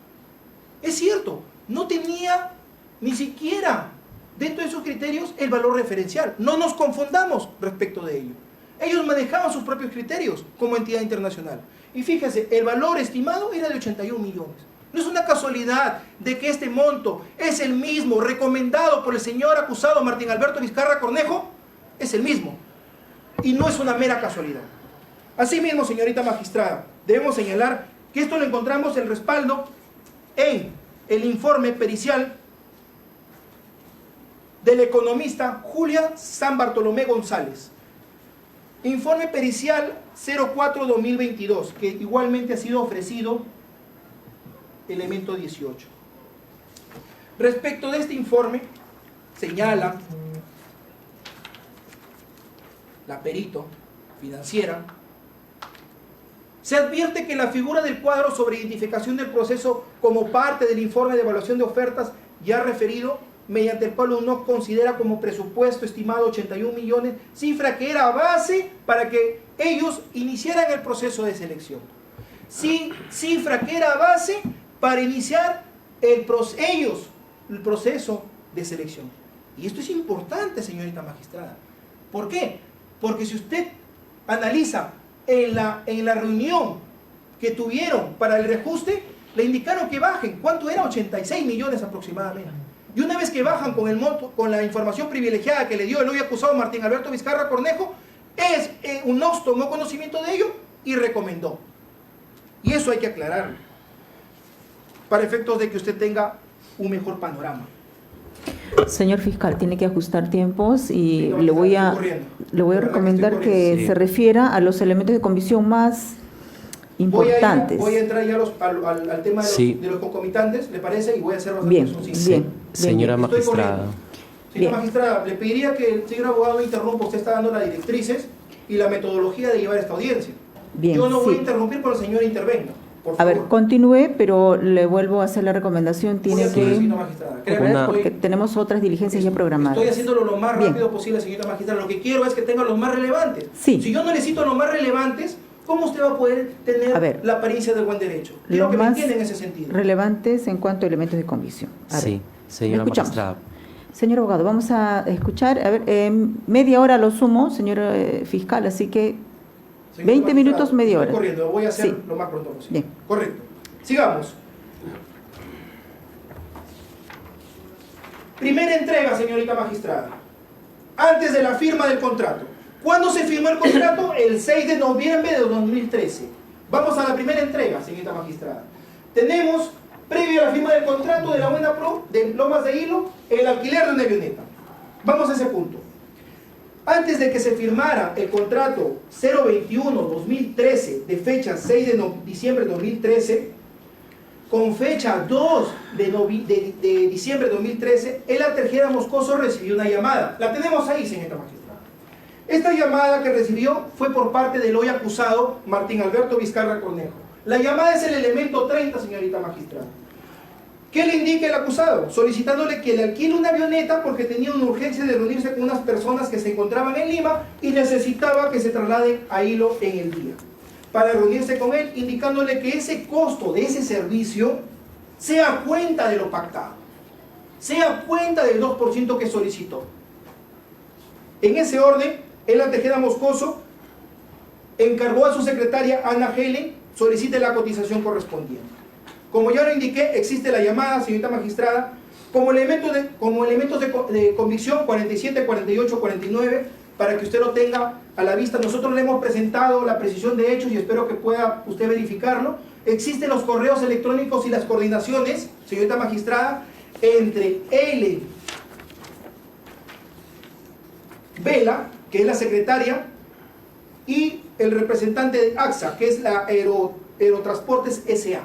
es cierto, no tenía ni siquiera dentro de sus criterios el valor referencial. No nos confundamos respecto de ello. Ellos manejaban sus propios criterios como entidad internacional. Y fíjese, el valor estimado era de 81 millones. No es una casualidad de que este monto es el mismo recomendado por el señor acusado Martín Alberto Vizcarra Cornejo. Es el mismo. Y no es una mera casualidad. Asimismo, señorita magistrada, debemos señalar que esto lo encontramos el respaldo en el informe pericial del economista Julia San Bartolomé González. Informe pericial 04-2022, que igualmente ha sido ofrecido elemento 18. Respecto de este informe, señala la perito financiera, se advierte que la figura del cuadro sobre identificación del proceso como parte del informe de evaluación de ofertas ya referido, mediante el cual uno considera como presupuesto estimado 81 millones, cifra que era base para que ellos iniciaran el proceso de selección. Sí, cifra que era base para iniciar el proceso de selección. Y esto es importante, señorita magistrada. ¿Por qué? Porque si usted analiza en la reunión que tuvieron para el reajuste, le indicaron que bajen. ¿Cuánto era? 86 millones aproximadamente. Y una vez que bajan con el monto, con la información privilegiada que le dio el hoy acusado Martín Alberto Vizcarra Cornejo, UNOX tomó conocimiento de ello y recomendó. Y eso hay que aclararlo, para efectos de que usted tenga un mejor panorama. Señor fiscal, tiene que ajustar tiempos y le voy a recomendar que se refiera a los elementos de comisión más importantes. Voy a entrar ya al tema de los concomitantes, ¿le parece? Y voy a hacer bastante bien. Señora magistrada. Señora magistrada, le pediría que el señor abogado interrumpa. Usted está dando las directrices y la metodología de llevar esta audiencia. Bien, yo no voy a interrumpir cuando el señor intervenga. A ver, continúe, pero le vuelvo a hacer la recomendación. Tiene que... porque tenemos otras diligencias ya programadas. Estoy haciéndolo lo más rápido posible, señorita magistrada. Lo que quiero es que tenga los más relevantes. Sí. Si yo no necesito los más relevantes, ¿cómo usted va a poder tener la apariencia del buen derecho? Quiero que me entienda en ese sentido. Relevantes en cuanto a elementos de comisión. Sí, señora magistrada. Señor abogado, vamos a escuchar, a ver, media hora lo sumo, señor fiscal, así que Señor 20 minutos, media hora. Estoy corriendo, lo voy a hacer Sí. lo más pronto posible. Bien. Correcto. Sigamos. Primera entrega, señorita magistrada. Antes de la firma del contrato. ¿Cuándo se firmó el contrato? El 6 de noviembre de 2013. Vamos a la primera entrega, señorita magistrada. Tenemos, previo a la firma del contrato de la Buena Pro, de Lomas de Hilo, el alquiler de una avioneta. Vamos a ese punto. Antes de que se firmara el contrato 021-2013, de fecha 6 de diciembre de 2013, con fecha 2 de diciembre de 2013, el Tejeda Moscoso recibió una llamada. La tenemos ahí, señorita magistrada. Esta llamada que recibió fue por parte del hoy acusado Martín Alberto Vizcarra Cornejo. La llamada es el elemento 30, señorita magistrada. ¿Qué le indica el acusado? Solicitándole que le alquile una avioneta porque tenía una urgencia de reunirse con unas personas que se encontraban en Lima y necesitaba que se trasladen a Hilo en el día. Para reunirse con él, indicándole que ese costo de ese servicio sea cuenta de lo pactado, sea cuenta del 2% que solicitó. En ese orden, el Tejeda Moscoso encargó a su secretaria Ana Helen solicite la cotización correspondiente. Como ya lo indiqué, existe la llamada, señorita magistrada, como elementos de convicción 47, 48, 49, para que usted lo tenga a la vista. Nosotros le hemos presentado la precisión de hechos y espero que pueda usted verificarlo. Existen los correos electrónicos y las coordinaciones, señorita magistrada, entre Ellen Vela, que es la secretaria, y el representante de AXA, que es la Aerotransportes S.A.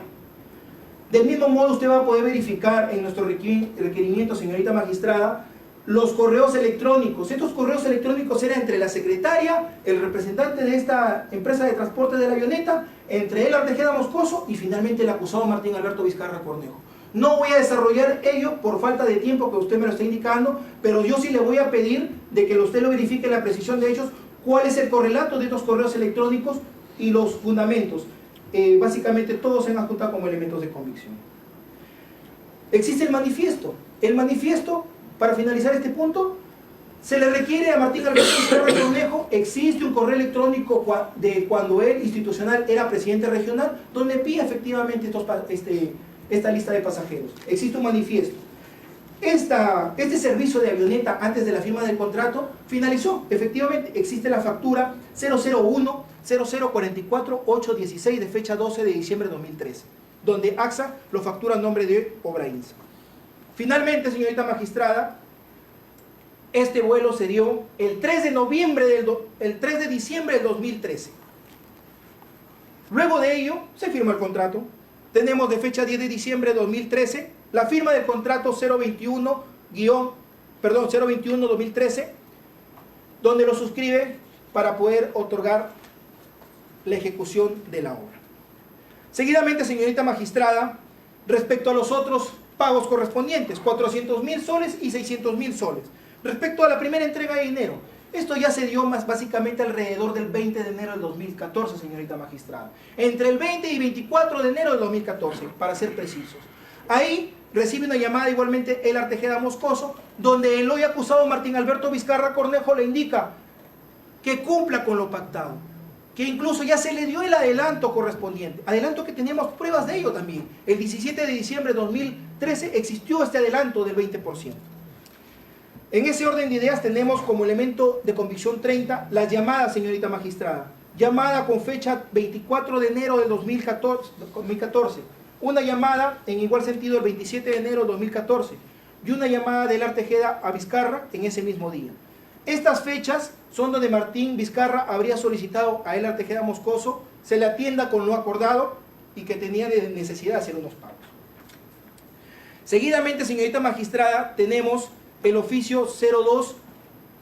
Del mismo modo, usted va a poder verificar en nuestro requerimiento, señorita magistrada, los correos electrónicos. Estos correos electrónicos eran entre la secretaria, el representante de esta empresa de transporte de la avioneta, entre él, Tejeda Moscoso, y finalmente el acusado Martín Alberto Vizcarra Cornejo. No voy a desarrollar ello por falta de tiempo que usted me lo está indicando, pero yo sí le voy a pedir de que usted lo verifique en la precisión de hechos, cuál es el correlato de estos correos electrónicos y los fundamentos. Básicamente todos se han adjuntado como elementos de convicción. Existe el manifiesto. El manifiesto, para finalizar este punto, se le requiere a Martín Alberto Vizcarra Cornejo, existe un correo electrónico de cuando él institucional era presidente regional, donde pide efectivamente esta lista de pasajeros. Existe un manifiesto. Este servicio de avioneta antes de la firma del contrato finalizó. Efectivamente, existe la factura 001-0044-816 de fecha 12 de diciembre de 2013, donde AXA lo factura a nombre de Obrainsa. Finalmente, señorita magistrada, este vuelo se dio el 3 de diciembre del 2013. Luego de ello, se firma el contrato. Tenemos de fecha 10 de diciembre de 2013 la firma del contrato 021-2013, donde lo suscribe para poder otorgar la ejecución de la obra. Seguidamente, señorita magistrada, respecto a los otros pagos correspondientes, 400.000 soles y 600.000 soles. Respecto a la primera entrega de dinero, esto ya se dio más básicamente alrededor del 20 de enero del 2014, señorita magistrada. Entre el 20 y 24 de enero del 2014, para ser precisos. Ahí recibe una llamada igualmente el Tejeda Moscoso, donde el hoy acusado Martín Alberto Vizcarra Cornejo le indica que cumpla con lo pactado, que incluso ya se le dio el adelanto correspondiente, adelanto que teníamos pruebas de ello también. El 17 de diciembre de 2013 existió este adelanto del 20%. En ese orden de ideas tenemos como elemento de convicción 30 las llamadas, señorita magistrada. Llamada con fecha 24 de enero del 2014. Una llamada en igual sentido el 27 de enero de 2014. Y una llamada del Tejeda a Vizcarra en ese mismo día. Estas fechas son donde Martín Vizcarra habría solicitado a el Tejeda Moscoso se le atienda con lo acordado y que tenía necesidad de hacer unos pagos. Seguidamente, señorita magistrada, tenemos el oficio 02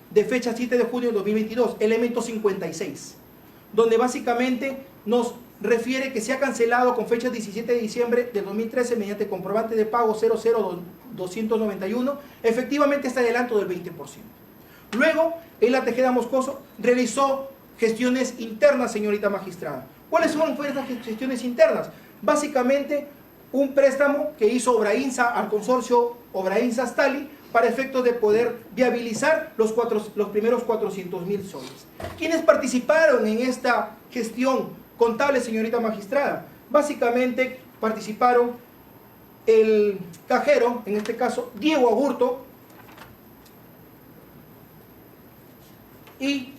de fecha 7 de junio de 2022, elemento 56, donde básicamente nos refiere que se ha cancelado con fecha 17 de diciembre de 2013 mediante comprobante de pago 00291 efectivamente este adelanto del 20%. Luego, el Tejeda Moscoso realizó gestiones internas, señorita magistrada. ¿Cuáles fueron esas gestiones internas? Básicamente, un préstamo que hizo Obrainsa al consorcio Obrainsa Stali para efectos de poder viabilizar los primeros 400.000 soles. ¿Quiénes participaron en esta gestión contable, señorita magistrada? Básicamente participaron el cajero, en este caso Diego Agurto, y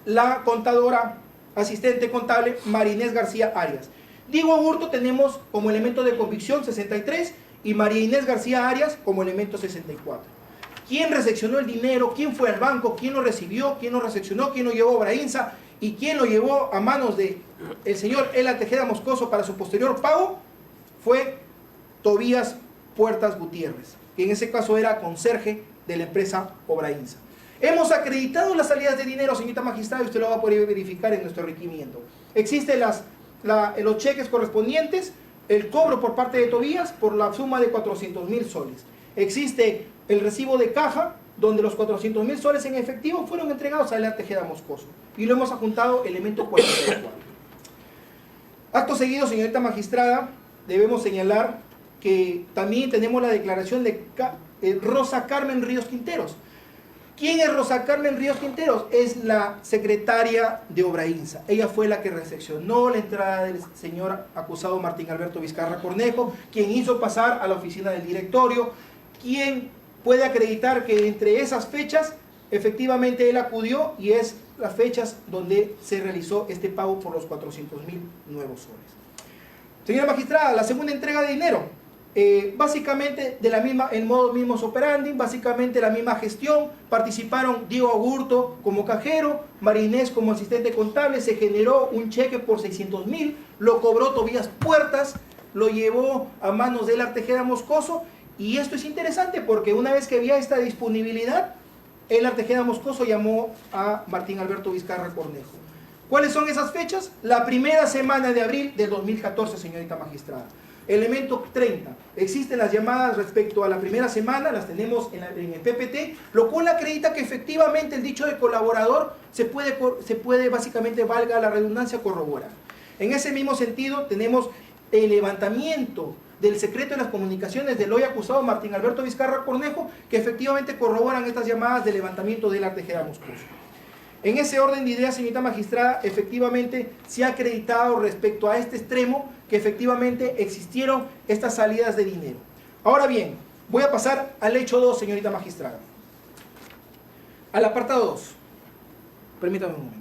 la contadora asistente contable María Inés García Arias. Diego Agurto tenemos como elemento de convicción 63 y María Inés García Arias como elemento 64. ¿Quién recepcionó el dinero? ¿Quién fue al banco? ¿Quién lo recibió? ¿Quién lo recepcionó? ¿Quién lo llevó a Obrainsa? ¿Y quién lo llevó a manos del señor Ela Tejeda Moscoso para su posterior pago? Fue Tobías Puertas Gutiérrez, que en ese caso era conserje de la empresa Obrainsa. Hemos acreditado las salidas de dinero, señorita magistrada, y usted lo va a poder verificar en nuestro requerimiento. Existen los cheques correspondientes, el cobro por parte de Tobías por la suma de 400.000 soles. Existe el recibo de caja, donde los 400.000 soles en efectivo fueron entregados a Ela Tejeda Moscoso. Y lo hemos adjuntado elemento 44. Acto seguido, señorita magistrada, debemos señalar que también tenemos la declaración de Rosa Carmen Ríos Quinteros. ¿Quién es Rosa Carmen Ríos Quinteros? Es la secretaria de Obrainsa. Ella fue la que recepcionó la entrada del señor acusado Martín Alberto Vizcarra Cornejo, quien hizo pasar a la oficina del directorio, quien puede acreditar que entre esas fechas efectivamente él acudió y es las fechas donde se realizó este pago por los 400.000 nuevos soles. Señora magistrada, la segunda entrega de dinero. Básicamente de la misma, en modo mismos operandi, básicamente la misma gestión, participaron Diego Agurto como cajero, María Inés como asistente contable, se generó un cheque por 600.000, lo cobró Tobías Puertas, lo llevó a manos de Ela Tejeda Moscoso, y esto es interesante porque una vez que había esta disponibilidad, Ela Tejeda Moscoso llamó a Martín Alberto Vizcarra Cornejo. ¿Cuáles son esas fechas? La primera semana de abril del 2014, señorita magistrada. Elemento 30. Existen las llamadas respecto a la primera semana, las tenemos en el PPT, lo cual acredita que efectivamente el dicho de colaborador se puede básicamente, valga la redundancia, corroborar. En ese mismo sentido, tenemos el levantamiento del secreto de las comunicaciones del hoy acusado Martín Alberto Vizcarra Cornejo, que efectivamente corroboran estas llamadas de levantamiento de Ela Tejeda Moscoso. En ese orden de ideas, señorita magistrada, efectivamente se ha acreditado respecto a este extremo que efectivamente existieron estas salidas de dinero. Ahora bien, voy a pasar al hecho 2, señorita magistrada. Al apartado 2. Permítame un momento.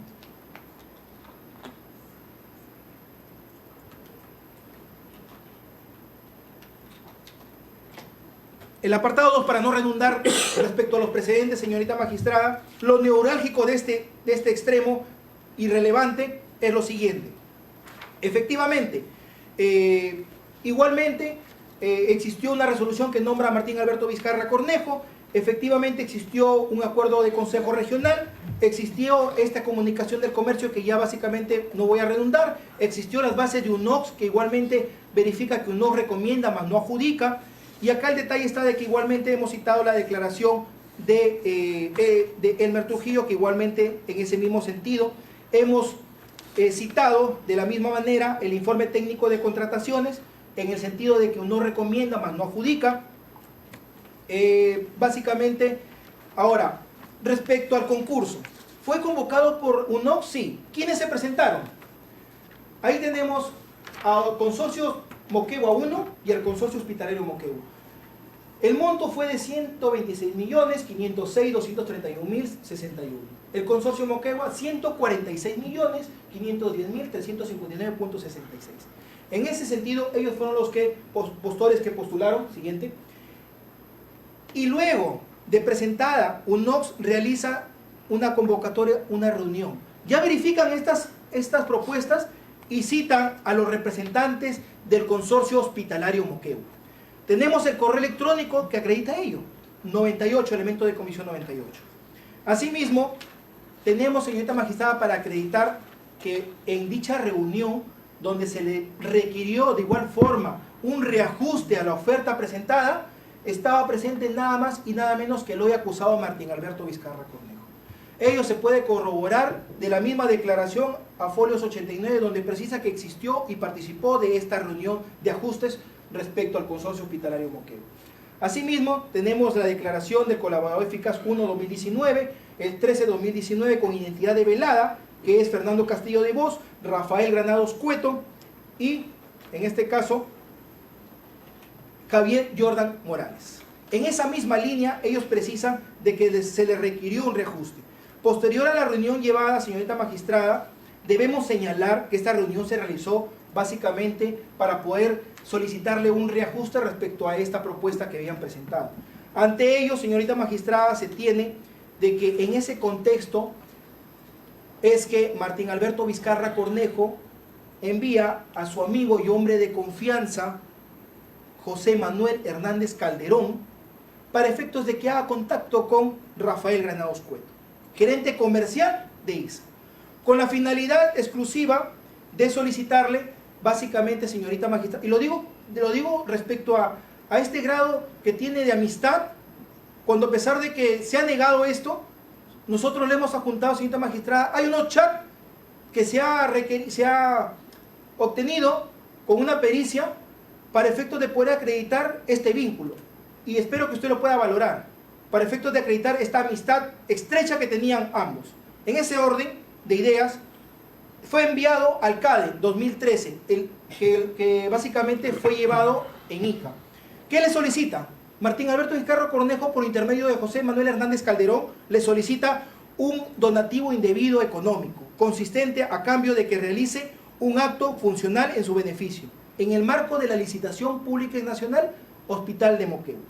El apartado 2, para no redundar respecto a los precedentes, señorita magistrada, lo neurálgico de este extremo irrelevante es lo siguiente. Efectivamente, igualmente existió una resolución que nombra a Martín Alberto Vizcarra Cornejo, efectivamente existió un acuerdo de consejo regional, existió esta comunicación del comercio que ya básicamente no voy a redundar, existió las bases de UNOX que igualmente verifica que UNOX recomienda más no adjudica. Y acá el detalle está de que igualmente hemos citado la declaración de Elmer Trujillo, que igualmente en ese mismo sentido hemos citado de la misma manera el informe técnico de contrataciones, en el sentido de que uno recomienda más no adjudica. Básicamente, ahora, respecto al concurso, ¿fue convocado por UNOX? Sí. ¿Quiénes se presentaron? Ahí tenemos al consorcio Moquegua 1 y al consorcio hospitalario Moquegua. El monto fue de 126.506.231.061. El consorcio Moquegua, 146.510.359.66. En ese sentido, ellos fueron los postores que postularon. Siguiente. Y luego de presentada, UNOX realiza una convocatoria, una reunión. Ya verifican estas propuestas y citan a los representantes del consorcio hospitalario Moquegua. Tenemos el correo electrónico que acredita ello, 98, elemento de comisión 98. Asimismo, tenemos, señorita magistrada, para acreditar que en dicha reunión, donde se le requirió de igual forma un reajuste a la oferta presentada, estaba presente nada más y nada menos que el hoy acusado Martín Alberto Vizcarra Cornejo. Ello se puede corroborar de la misma declaración a folios 89, donde precisa que existió y participó de esta reunión de ajustes respecto al consorcio hospitalario Moquegua. Asimismo, tenemos la declaración del colaborador eficaz 1-2019, el 13-2019 con identidad develada, que es Fernando Castillo de Vos, Rafael Granados Cueto y, en este caso, Javier Jordan Morales. En esa misma línea, ellos precisan de que se les requirió un reajuste. Posterior a la reunión llevada, señorita magistrada, debemos señalar que esta reunión se realizó básicamente para poder solicitarle un reajuste respecto a esta propuesta que habían presentado. Ante ello, señorita magistrada, se tiene de que en ese contexto es que Martín Alberto Vizcarra Cornejo envía a su amigo y hombre de confianza, José Manuel Hernández Calderón, para efectos de que haga contacto con Rafael Granados Cueto, gerente comercial de ISA, con la finalidad exclusiva de solicitarle, básicamente, señorita magistrada, y lo digo respecto a este grado que tiene de amistad, cuando a pesar de que se ha negado esto, nosotros le hemos apuntado, señorita magistrada, hay unos chats que se ha obtenido con una pericia para efectos de poder acreditar este vínculo, y espero que usted lo pueda valorar, para efectos de acreditar esta amistad estrecha que tenían ambos. En ese orden de ideas, fue enviado al CADE 2013, que básicamente fue llevado en Ica. ¿Qué le solicita? Martín Alberto Vizcarra Cornejo, por intermedio de José Manuel Hernández Calderón, le solicita un donativo indebido económico, consistente a cambio de que realice un acto funcional en su beneficio, en el marco de la licitación pública y nacional Hospital de Moquegua.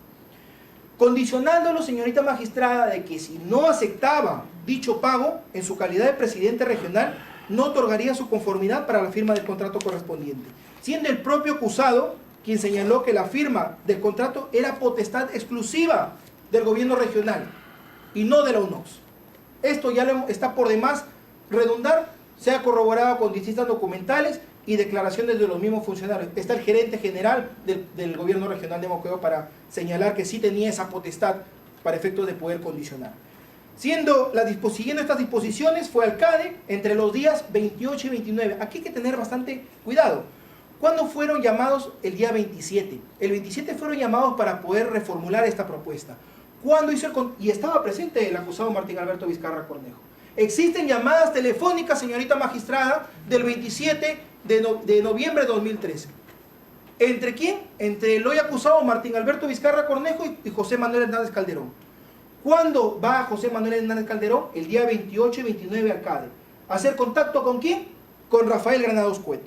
Condicionándolo, señorita magistrada, de que si no aceptaba dicho pago, en su calidad de presidente regional, no otorgaría su conformidad para la firma del contrato correspondiente, siendo el propio acusado quien señaló que la firma del contrato era potestad exclusiva del gobierno regional y no de la UNOPS. Esto ya está por demás redundar, se ha corroborado con distintas documentales y declaraciones de los mismos funcionarios. Está el gerente general del gobierno regional de Moquegua para señalar que sí tenía esa potestad para efectos de poder condicionar. Siguiendo estas disposiciones, fue al CADE entre los días 28 y 29. Aquí hay que tener bastante cuidado. ¿Cuándo fueron llamados? El día 27. El 27 fueron llamados para poder reformular esta propuesta. ¿Cuándo hizo y estaba presente el acusado Martín Alberto Vizcarra Cornejo? Existen llamadas telefónicas, señorita magistrada, del 27 de noviembre de 2013. ¿Entre quién? Entre el hoy acusado Martín Alberto Vizcarra Cornejo y José Manuel Hernández Calderón. ¿Cuándo va José Manuel Hernández Calderón? El día 28 y 29 al CADE. ¿A hacer contacto con quién? Con Rafael Granados Cueto,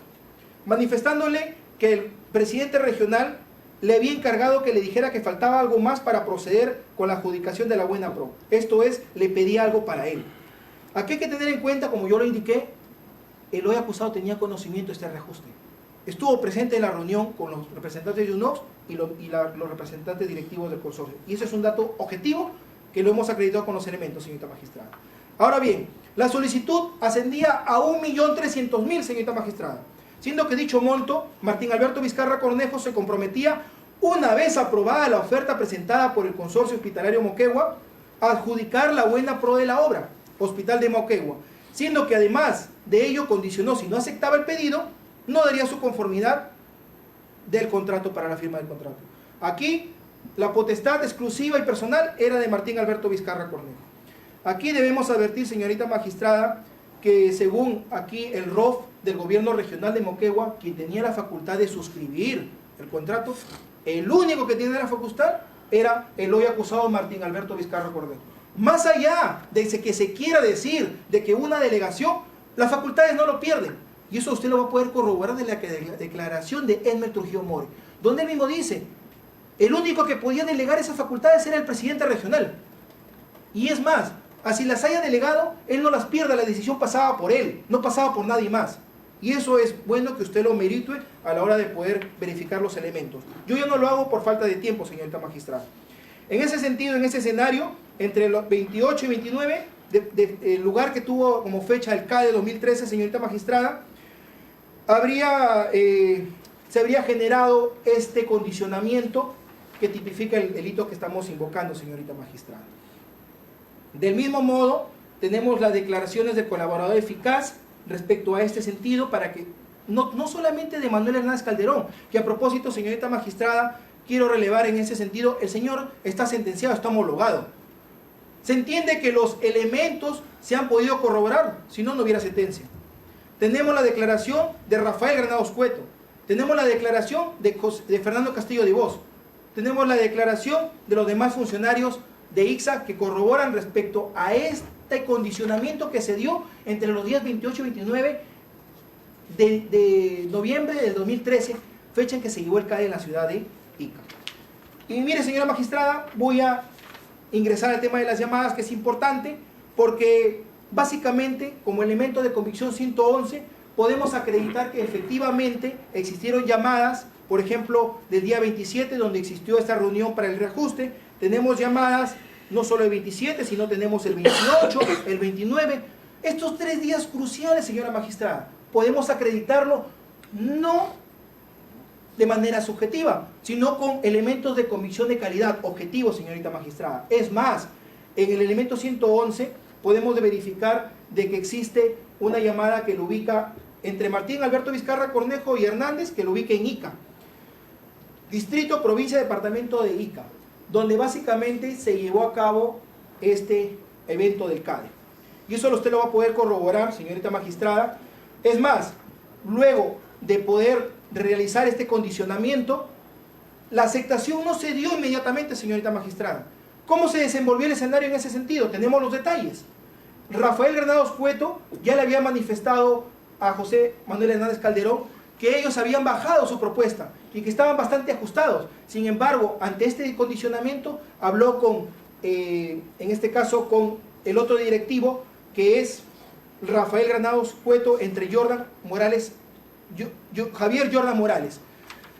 manifestándole que el presidente regional le había encargado que le dijera que faltaba algo más para proceder con la adjudicación de la Buena Pro. Esto es, le pedía algo para él. Aquí hay que tener en cuenta, como yo lo indiqué, el hoy acusado tenía conocimiento de este reajuste. Estuvo presente en la reunión con los representantes de UNOPS y los representantes directivos del consorcio. Y ese es un dato objetivo que lo hemos acreditado con los elementos, señorita magistrada. Ahora bien, la solicitud ascendía a 1.300.000, señorita magistrada, siendo que dicho monto, Martín Alberto Vizcarra Cornejo se comprometía, una vez aprobada la oferta presentada por el Consorcio Hospitalario Moquegua, a adjudicar la Buena Pro de la obra, Hospital de Moquegua, siendo que además de ello condicionó, si no aceptaba el pedido, no daría su conformidad del contrato para la firma del contrato. Aquí la potestad exclusiva y personal era de Martín Alberto Vizcarra Cornejo. Aquí debemos advertir, señorita magistrada, que según aquí el ROF del gobierno regional de Moquegua, quien tenía la facultad de suscribir el contrato, el único que tiene la facultad era el hoy acusado Martín Alberto Vizcarra Cornejo. Más allá de que se quiera decir de que una delegación, las facultades no lo pierden. Y eso usted lo va a poder corroborar de la declaración de Elmer Trujillo Mori, donde él mismo dice, el único que podía delegar esas facultades era el presidente regional. Y es más, así las haya delegado, él no las pierde, la decisión pasaba por él, no pasaba por nadie más. Y eso es bueno que usted lo merite a la hora de poder verificar los elementos. Yo ya no lo hago por falta de tiempo, señorita magistrada. En ese sentido, en ese escenario, entre los 28 y 29, el lugar que tuvo como fecha el CADE 2013, señorita magistrada, se habría generado este condicionamiento que tipifica el delito que estamos invocando, señorita magistrada. Del mismo modo, tenemos las declaraciones del colaborador eficaz respecto a este sentido, para que no solamente de Manuel Hernández Calderón, que a propósito, señorita magistrada, quiero relevar en ese sentido, el señor está sentenciado, está homologado. Se entiende que los elementos se han podido corroborar, si no, no hubiera sentencia. Tenemos la declaración de Rafael Granados Cueto, tenemos la declaración de Fernando Castillo de Vos, tenemos la declaración de los demás funcionarios de ICSA que corroboran respecto a este condicionamiento que se dio entre los días 28 y 29 de noviembre del 2013, fecha en que se llevó el CADE en la ciudad de Ica. Y mire, señora magistrada, voy a ingresar al tema de las llamadas, que es importante, porque básicamente, como elemento de convicción 111, podemos acreditar que efectivamente existieron llamadas, por ejemplo, del día 27, donde existió esta reunión para el reajuste. Tenemos llamadas no solo el 27, sino tenemos el 28, el 29. Estos 3 días cruciales, señora magistrada, podemos acreditarlo no de manera subjetiva, sino con elementos de convicción de calidad, objetivos, señorita magistrada. Es más, en el elemento 111 podemos verificar de que existe una llamada que lo ubica entre Martín Alberto Vizcarra Cornejo y Hernández, que lo ubica en Ica, distrito, provincia, departamento de Ica, donde básicamente se llevó a cabo este evento del CADE. Y eso usted lo va a poder corroborar, señorita magistrada. Es más, luego de poder realizar este condicionamiento, la aceptación no se dio inmediatamente, señorita magistrada. ¿Cómo se desenvolvió el escenario en ese sentido? Tenemos los detalles. Rafael Granados Cueto ya le había manifestado a José Manuel Hernández Calderón que ellos habían bajado su propuesta y que estaban bastante ajustados. Sin embargo, ante este condicionamiento, habló con, en este caso, con el otro directivo, que es Rafael Granados Cueto, entre Jordan Morales, Javier Jordan Morales,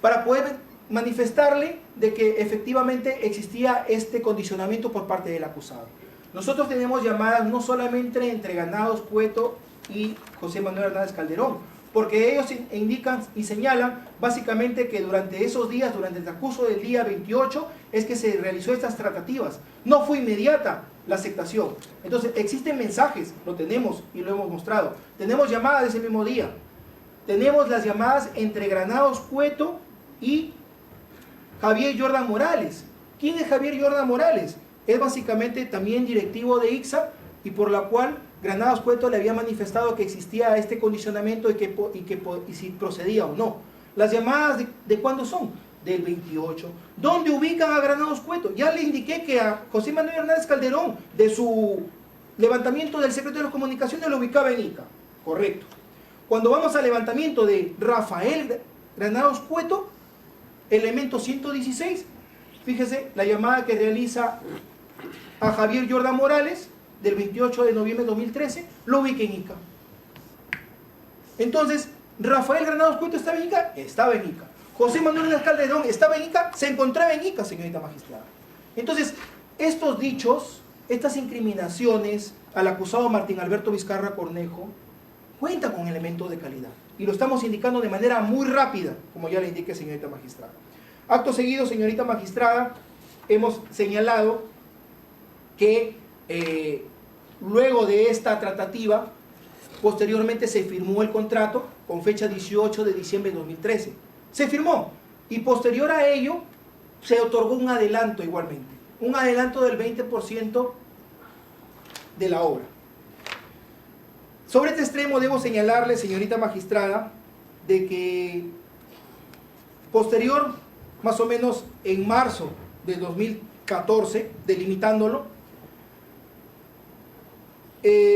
para poder manifestarle de que efectivamente existía este condicionamiento por parte del acusado. Nosotros tenemos llamadas no solamente entre Granados Cueto y José Manuel Hernández Calderón, porque ellos indican y señalan básicamente que durante esos días, durante el transcurso del día 28, es que se realizó estas tratativas. No fue inmediata la aceptación. Entonces, existen mensajes, lo tenemos y lo hemos mostrado. Tenemos llamadas de ese mismo día. Tenemos las llamadas entre Granados Cueto y Javier Jordan Morales. ¿Quién es Javier Jordan Morales? Es básicamente también directivo de ICSA, y por la cual Granados Cueto le había manifestado que existía este condicionamiento y si procedía o no. Las llamadas ¿de cuándo son? Del 28. ¿Dónde ubican a Granados Cueto? Ya le indiqué que a José Manuel Hernández Calderón, de su levantamiento del secreto de las comunicaciones, lo ubicaba en Ica. Correcto. Cuando vamos al levantamiento de Rafael Granados Cueto, elemento 116, fíjese la llamada que realiza a Javier Jordan Morales, del 28 de noviembre de 2013, lo ubica en Ica. Entonces, Rafael Granados Cueto estaba en Ica, estaba en Ica. José Manuel Hernández Calderón estaba en Ica, se encontraba en Ica, señorita magistrada. Entonces, estos dichos, estas incriminaciones al acusado Martín Alberto Vizcarra Cornejo, cuentan con elementos de calidad. Y lo estamos indicando de manera muy rápida, como ya le indiqué, señorita magistrada. Acto seguido, señorita magistrada, hemos señalado que luego de esta tratativa, posteriormente se firmó el contrato con fecha 18 de diciembre de 2013. Se firmó y posterior a ello se otorgó un adelanto igualmente, un adelanto del 20% de la obra. Sobre este extremo debo señalarle, señorita magistrada, de que posterior, más o menos en marzo de 2014, delimitándolo,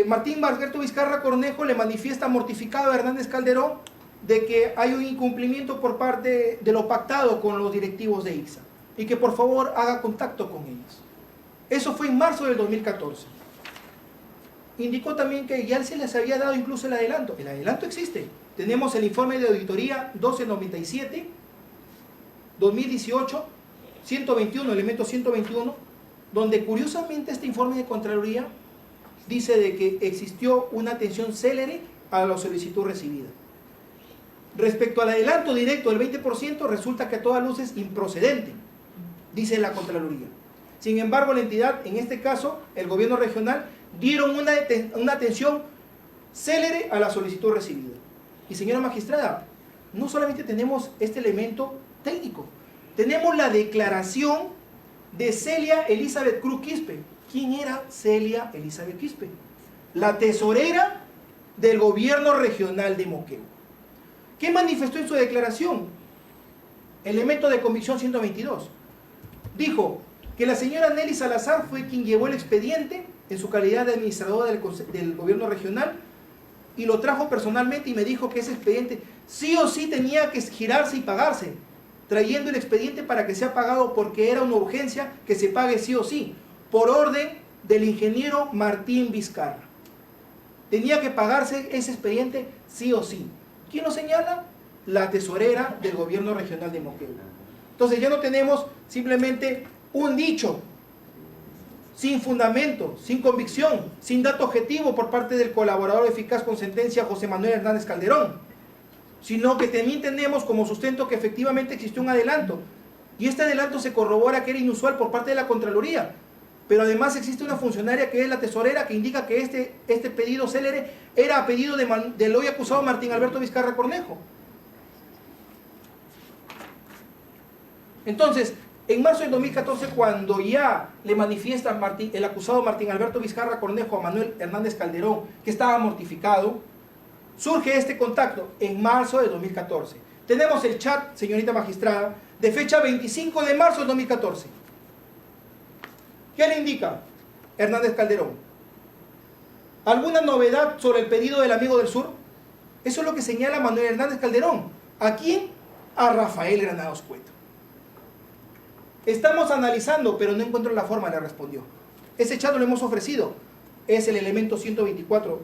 Martín Alberto Vizcarra Cornejo le manifiesta mortificado a Hernández Calderón de que hay un incumplimiento por parte de lo pactado con los directivos de ICSA y que por favor haga contacto con ellos. Eso fue en marzo del 2014. Indicó también que ya se les había dado incluso el adelanto. El adelanto existe. Tenemos el informe de auditoría 1297, 2018, 121, elemento 121, donde curiosamente este informe de Contraloría dice de que existió una atención célere a la solicitud recibida. Respecto al adelanto directo del 20%, resulta que a todas luces improcedente, dice la Contraloría. Sin embargo, la entidad, en este caso, el gobierno regional, dieron una atención célere a la solicitud recibida. Y señora magistrada, no solamente tenemos este elemento técnico, tenemos la declaración de Celia Elizabeth Cruz Quispe. ¿Quién era Celia Elizabeth Quispe? La tesorera del gobierno regional de Moquegua. ¿Qué manifestó en su declaración? Elemento de convicción 122. Dijo que la señora Nelly Salazar fue quien llevó el expediente en su calidad de administradora del gobierno regional y lo trajo personalmente y me dijo que ese expediente sí o sí tenía que girarse y pagarse, trayendo el expediente para que sea pagado porque era una urgencia que se pague sí o sí, por orden del ingeniero Martín Vizcarra. Tenía que pagarse ese expediente sí o sí. ¿Quién lo señala? La tesorera del gobierno regional de Moquegua. Entonces ya no tenemos simplemente un dicho sin fundamento, sin convicción, sin dato objetivo por parte del colaborador eficaz con sentencia José Manuel Hernández Calderón, sino que también tenemos como sustento que efectivamente existió un adelanto, y este adelanto se corrobora que era inusual por parte de la Contraloría, pero además existe una funcionaria que es la tesorera que indica que este pedido célere era a pedido del hoy acusado Martín Alberto Vizcarra Cornejo. Entonces, en marzo del 2014, cuando ya le manifiesta el acusado Martín Alberto Vizcarra Cornejo a Manuel Hernández Calderón que estaba mortificado, surge este contacto en marzo de 2014. Tenemos el chat, señorita magistrada, de fecha 25 de marzo del 2014. ¿Qué le indica Hernández Calderón? ¿Alguna novedad sobre el pedido del amigo del sur? Eso es lo que señala Manuel Hernández Calderón. ¿A quién? A Rafael Granados Cueto. Estamos analizando, pero no encuentro la forma, le respondió. Ese chat lo hemos ofrecido. Es el elemento 124.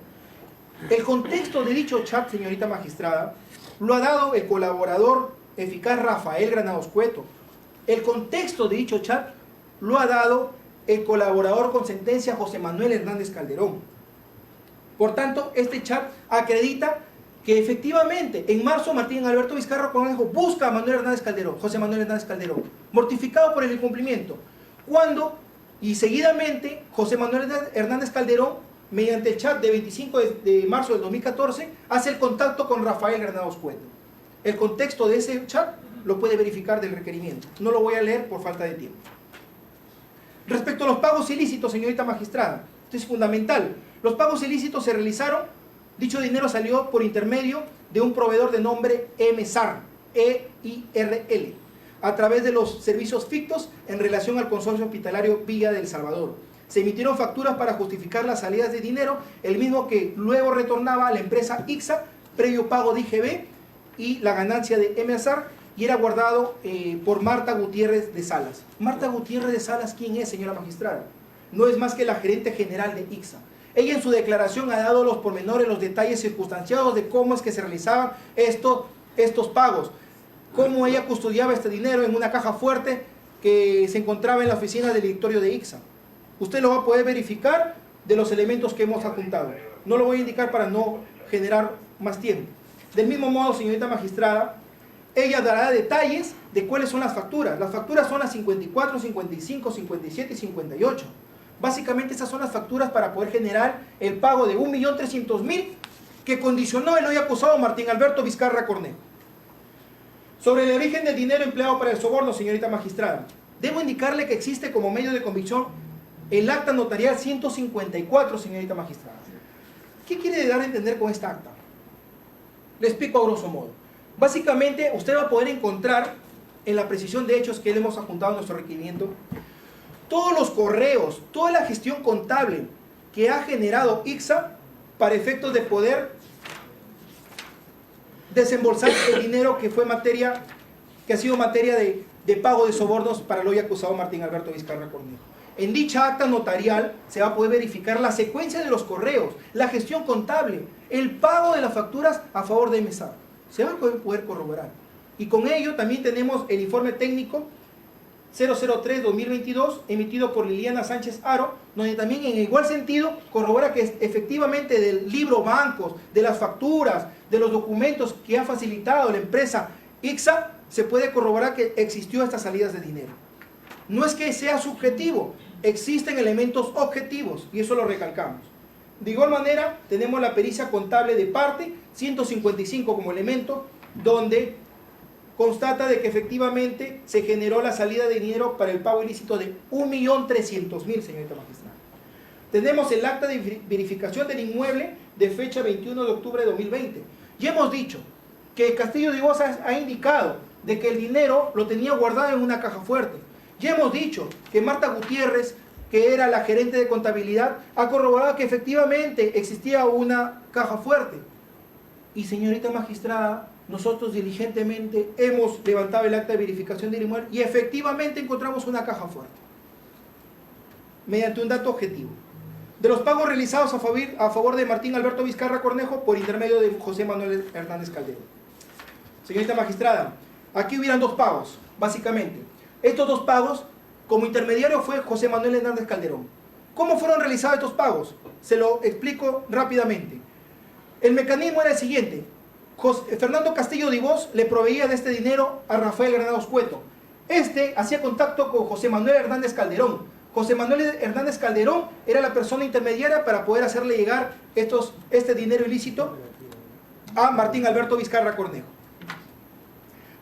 El contexto de dicho chat, señorita magistrada, lo ha dado el colaborador eficaz Rafael Granados Cueto. El contexto de dicho chat lo ha dado el colaborador con sentencia José Manuel Hernández Calderón. Por tanto, este chat acredita que efectivamente en marzo Martín Alberto Vizcarra Cornejo busca a Manuel Hernández Calderón, José Manuel Hernández Calderón, mortificado por el incumplimiento. Cuando, y seguidamente, José Manuel Hernández Calderón, mediante el chat de 25 de marzo del 2014, hace el contacto con Rafael Granados Cueto. El contexto de ese chat lo puede verificar del requerimiento. No lo voy a leer por falta de tiempo. Respecto a los pagos ilícitos, señorita magistrada, esto es fundamental. Los pagos ilícitos se realizaron. Dicho dinero salió por intermedio de un proveedor de nombre EMSAR, EIRL, a través de los servicios fictos en relación al consorcio hospitalario Villa del Salvador. Se emitieron facturas para justificar las salidas de dinero, el mismo que luego retornaba a la empresa ICSA, previo pago de IGB y la ganancia de EMSAR, y era guardado por Marta Gutiérrez de Salas. Marta Gutiérrez de Salas, ¿quién es, señora magistrada? No es más que la gerente general de ICSA. Ella en su declaración ha dado los pormenores, los detalles circunstanciados de cómo es que se realizaban estos pagos, cómo ella custodiaba este dinero en una caja fuerte que se encontraba en la oficina del directorio de ICSA. Usted lo va a poder verificar de los elementos que hemos adjuntado. No lo voy a indicar para no generar más tiempo. Del mismo modo, señorita magistrada, ella dará detalles de cuáles son las facturas. Las facturas son las 54, 55, 57 y 58. Básicamente esas son las facturas para poder generar el pago de 1.300.000 que condicionó el hoy acusado Martín Alberto Vizcarra Cornejo. Sobre el origen del dinero empleado para el soborno, señorita magistrada, debo indicarle que existe como medio de convicción el acta notarial 154, señorita magistrada. ¿Qué quiere dar a entender con esta acta? Le explico a grosso modo. Básicamente, usted va a poder encontrar en la precisión de hechos que le hemos adjuntado en nuestro requerimiento todos los correos, toda la gestión contable que ha generado ICSA para efectos de poder desembolsar el dinero que ha sido materia de pago de sobornos para el hoy acusado Martín Alberto Vizcarra Cornejo. En dicha acta notarial se va a poder verificar la secuencia de los correos, la gestión contable, el pago de las facturas a favor de MSA. Se va a poder corroborar. Y con ello también tenemos el informe técnico 003-2022 emitido por Liliana Sánchez Aro, donde también en igual sentido corrobora que efectivamente del libro bancos, de las facturas, de los documentos que ha facilitado la empresa ICSA, se puede corroborar que existió estas salidas de dinero. No es que sea subjetivo, existen elementos objetivos y eso lo recalcamos. De igual manera tenemos la pericia contable de parte 155 como elemento, donde constata de que efectivamente se generó la salida de dinero para el pago ilícito de 1.300.000, señorita magistrada. Tenemos el acta de verificación del inmueble de fecha 21 de octubre de 2020. Ya hemos dicho que Castillo de Ibos ha indicado de que el dinero lo tenía guardado en una caja fuerte. Ya hemos dicho que Marta Gutiérrez, que era la gerente de contabilidad, ha corroborado que efectivamente existía una caja fuerte. Y señorita magistrada, nosotros diligentemente hemos levantado el acta de verificación del inmueble y efectivamente encontramos una caja fuerte, mediante un dato objetivo. De los pagos realizados a favor de Martín Alberto Vizcarra Cornejo por intermedio de José Manuel Hernández Calderón. Señorita magistrada, aquí hubieran dos pagos, básicamente. Estos dos pagos, como intermediario fue José Manuel Hernández Calderón. ¿Cómo fueron realizados estos pagos? Se lo explico rápidamente. El mecanismo era el siguiente. Fernando Castillo de Ibos le proveía de este dinero a Rafael Granados Cueto. Este hacía contacto con José Manuel Hernández Calderón. José Manuel Hernández Calderón era la persona intermediaria para poder hacerle llegar este dinero ilícito a Martín Alberto Vizcarra Cornejo.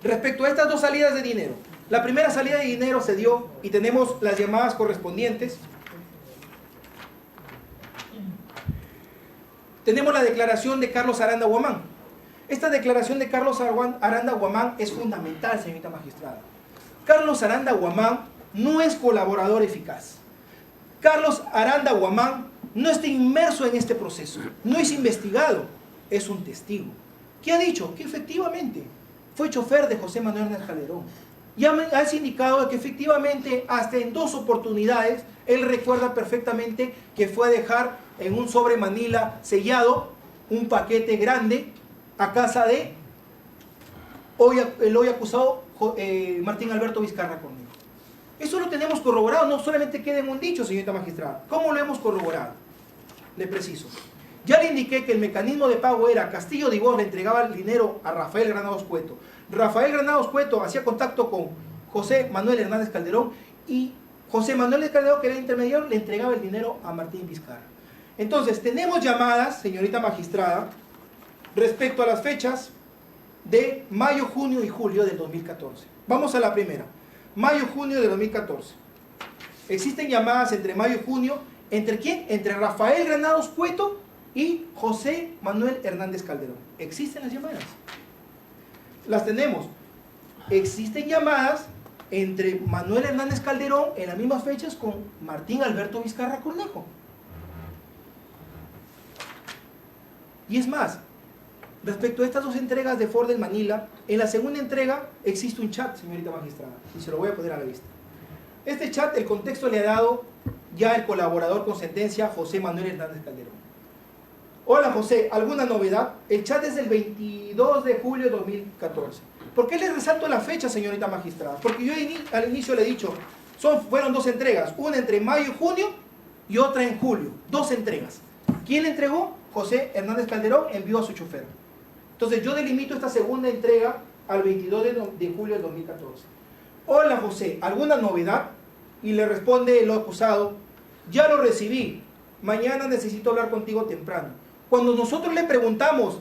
Respecto a estas dos salidas de dinero, la primera salida de dinero se dio y tenemos las llamadas correspondientes. Tenemos la declaración de Carlos Aranda Guamán. Esta declaración de Carlos Aranda Guamán es fundamental, señorita magistrada. Carlos Aranda Guamán no es colaborador eficaz. Carlos Aranda Guamán no está inmerso en este proceso, no es investigado, es un testigo. ¿Qué ha dicho? Que efectivamente fue chofer de José Manuel Hernández Calderón. Ya has indicado que efectivamente hasta en dos oportunidades él recuerda perfectamente que fue a dejar en un sobre Manila sellado un paquete grande a casa de el hoy acusado Martín Alberto Vizcarra Cornejo. Eso lo tenemos corroborado, no solamente queda en un dicho, señorita magistrada. ¿Cómo lo hemos corroborado? Le preciso. Ya le indiqué que el mecanismo de pago era Castillo de Ibos le entregaba el dinero a Rafael Granados Cueto. Rafael Granados Cueto hacía contacto con José Manuel Hernández Calderón y José Manuel Calderón, que era el intermediario, le entregaba el dinero a Martín Vizcarra. Entonces, tenemos llamadas, señorita magistrada, respecto a las fechas de mayo, junio y julio del 2014. Vamos a la primera. Mayo, junio de 2014. Existen llamadas entre mayo y junio. ¿Entre quién? Entre Rafael Granados Cueto y José Manuel Hernández Calderón. ¿Existen las llamadas? Las tenemos. Existen llamadas entre Manuel Hernández Calderón en las mismas fechas con Martín Alberto Vizcarra Cornejo. Y es más, respecto a estas dos entregas de Ford del Manila, en la segunda entrega existe un chat, señorita magistrada, y se lo voy a poner a la vista. Este chat, el contexto le ha dado ya el colaborador con sentencia, José Manuel Hernández Calderón. Hola José, ¿alguna novedad? El chat es del 22 de julio de 2014. ¿Por qué les resalto la fecha, señorita magistrada? Porque yo al inicio le he dicho, fueron dos entregas, una entre mayo y junio y otra en julio, dos entregas. ¿Quién le entregó? José Hernández Calderón envió a su chofer. Entonces yo delimito esta segunda entrega al 22 de julio del 2014. Hola José, ¿alguna novedad? Y le responde el acusado, ya lo recibí, mañana necesito hablar contigo temprano. Cuando nosotros le preguntamos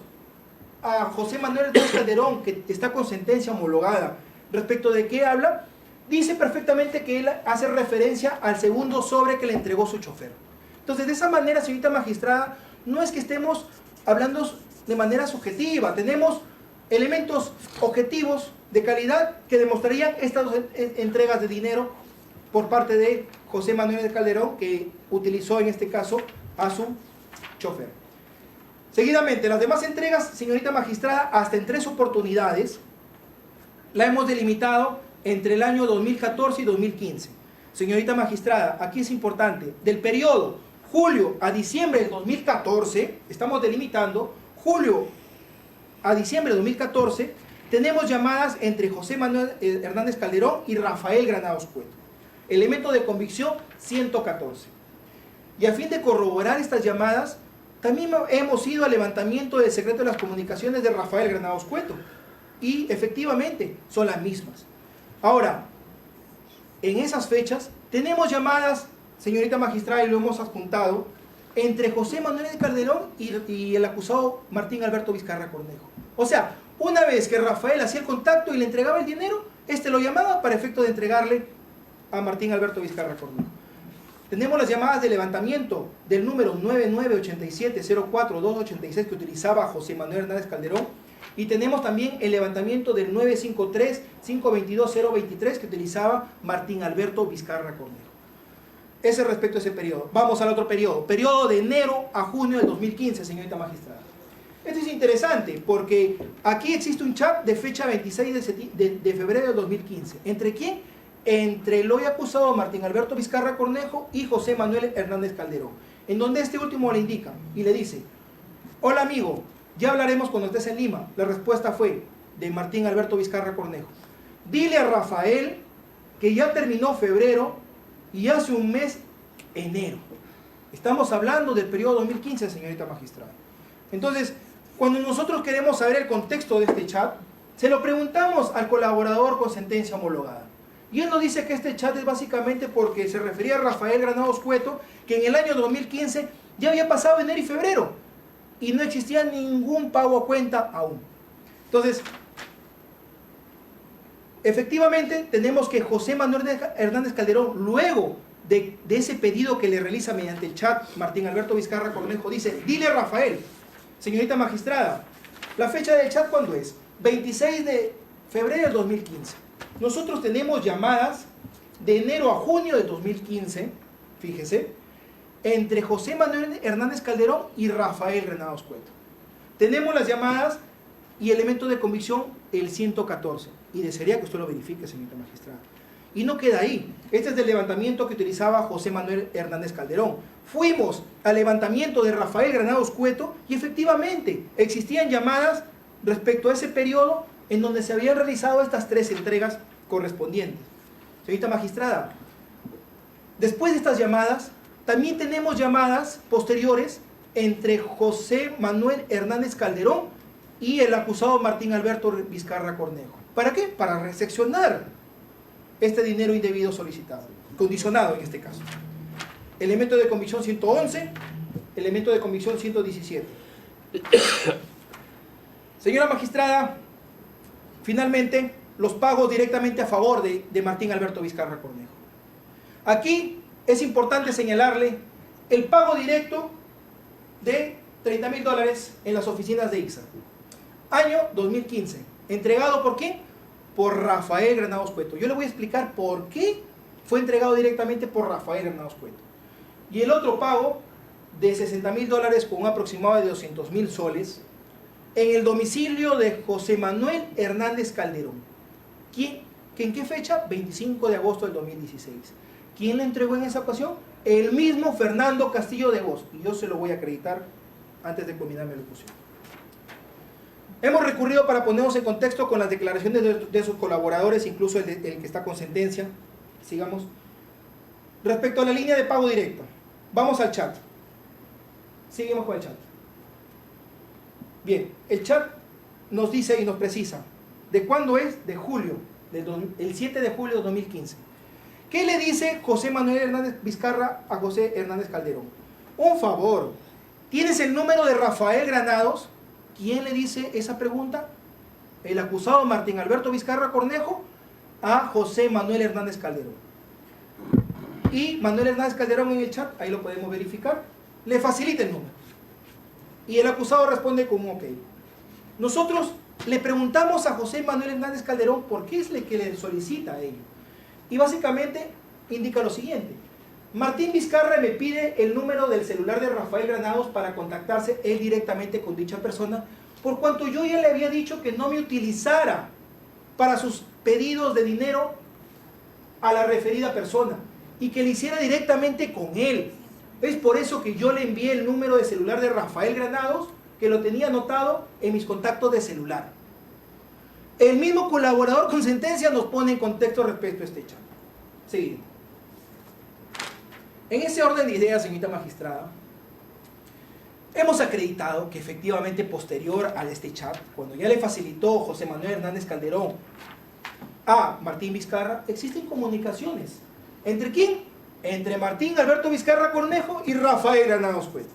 a José Manuel Hernández Calderón, que está con sentencia homologada, respecto de qué habla, dice perfectamente que él hace referencia al segundo sobre que le entregó su chofer. Entonces, de esa manera, señorita magistrada, no es que estemos hablando de manera subjetiva, tenemos elementos objetivos de calidad que demostrarían estas dos entregas de dinero por parte de José Manuel Calderón, que utilizó en este caso a su chofer. Seguidamente, las demás entregas, señorita magistrada, hasta en 3 oportunidades, la hemos delimitado entre el año 2014 y 2015. Señorita magistrada, aquí es importante, del periodo julio a diciembre del 2014, estamos delimitando, julio a diciembre de 2014, tenemos llamadas entre José Manuel Hernández Calderón y Rafael Granados Cueto. Elemento de convicción 114. Y a fin de corroborar estas llamadas, también hemos ido al levantamiento del secreto de las comunicaciones de Rafael Granados Cueto. Y efectivamente son las mismas. Ahora, en esas fechas tenemos llamadas, señorita magistrada, y lo hemos adjuntado, entre José Manuel Calderón y el acusado Martín Alberto Vizcarra Cornejo. O sea, Una vez que Rafael hacía el contacto y le entregaba el dinero, este lo llamaba para efecto de entregarle a Martín Alberto Vizcarra Cornejo. Tenemos las llamadas de levantamiento del número 998704-286 que utilizaba José Manuel Hernández Calderón, y tenemos también el levantamiento del 953-522-023 que utilizaba Martín Alberto Vizcarra Cornejo. Ese respecto a ese periodo. Vamos al otro periodo. Periodo de enero a junio del 2015, señorita magistrada. Esto es interesante porque aquí existe un chat de fecha 26 de febrero del 2015. ¿Entre quién? Entre el hoy acusado Martín Alberto Vizcarra Cornejo y José Manuel Hernández Calderón, en donde este último le indica y le dice: hola amigo, ya hablaremos cuando estés en Lima. La respuesta fue de Martín Alberto Vizcarra Cornejo: dile a Rafael que ya terminó febrero y hace un mes enero. Estamos hablando del periodo 2015, señorita magistrada. Entonces, cuando nosotros queremos saber el contexto de este chat, se lo preguntamos al colaborador con sentencia homologada. Y él nos dice que este chat es básicamente porque se refería a Rafael Granados Cueto, que en el año 2015 ya había pasado enero y febrero y no existía ningún pago a cuenta aún. Entonces, efectivamente tenemos que José Manuel Hernández Calderón, luego de ese pedido que le realiza mediante el chat Martín Alberto Vizcarra Cornejo, dice: dile a Rafael, señorita magistrada, la fecha del chat ¿cuándo es? 26 de febrero del 2015. Nosotros tenemos llamadas de enero a junio de 2015, fíjese, entre José Manuel Hernández Calderón y Rafael Granados Cueto. Tenemos las llamadas y elementos de convicción el 114. Y desearía que usted lo verifique, señorita magistrada. Y no queda ahí. Este es del levantamiento que utilizaba José Manuel Hernández Calderón. Fuimos al levantamiento de Rafael Granados Cueto y efectivamente existían llamadas respecto a ese periodo en donde se habían realizado estas 3 entregas correspondientes. Señorita magistrada, después de estas llamadas, también tenemos llamadas posteriores entre José Manuel Hernández Calderón y el acusado Martín Alberto Vizcarra Cornejo. ¿Para qué? Para reseccionar este dinero indebido solicitado, condicionado en este caso. Elemento de convicción 111, elemento de convicción 117. Señora magistrada, finalmente, los pagos directamente a favor de Martín Alberto Vizcarra Cornejo. Aquí es importante señalarle el pago directo de $30,000 en las oficinas de ICSA. Año 2015. ¿Entregado por quién? Por Rafael Granados Cueto. Yo le voy a explicar por qué fue entregado directamente por Rafael Granados Cueto. Y el otro pago de $60,000 con un aproximado de 200,000 soles en el domicilio de José Manuel Hernández Calderón. ¿En qué fecha? 25 de agosto del 2016. ¿Quién le entregó en esa ocasión? El mismo Fernando Castillo de Vos. Y yo se lo voy a acreditar antes de culminar mi locución. Hemos recurrido para ponernos en contexto con las declaraciones de sus colaboradores, incluso el que está con sentencia. Sigamos. Respecto a la línea de pago directo, vamos al chat. Seguimos con el chat. Bien, el chat nos dice y nos precisa de cuándo es, de julio, el 7 de julio de 2015. ¿Qué le dice José Manuel Hernández Vizcarra a José Hernández Calderón? Un favor, ¿tienes el número de Rafael Granados? ¿Quién le dice esa pregunta? El acusado Martín Alberto Vizcarra Cornejo a José Manuel Hernández Calderón. Y Manuel Hernández Calderón en el chat, ahí lo podemos verificar, le facilita el número. Y el acusado responde con un ok. Nosotros le preguntamos a José Manuel Hernández Calderón por qué es el que le solicita a ello. Y básicamente indica lo siguiente: Martín Vizcarra me pide el número del celular de Rafael Granados para contactarse él directamente con dicha persona, por cuanto yo ya le había dicho que no me utilizara para sus pedidos de dinero a la referida persona y que le hiciera directamente con él. Es por eso que yo le envié el número de celular de Rafael Granados, que lo tenía anotado en mis contactos de celular. El mismo colaborador con sentencia nos pone en contexto respecto a este chat. Siguiente. En ese orden de ideas, señorita magistrada, hemos acreditado que efectivamente posterior a este chat, cuando ya le facilitó José Manuel Hernández Calderón a Martín Vizcarra, existen comunicaciones. ¿Entre quién? Entre Martín Alberto Vizcarra Cornejo y Rafael Granados Cueto.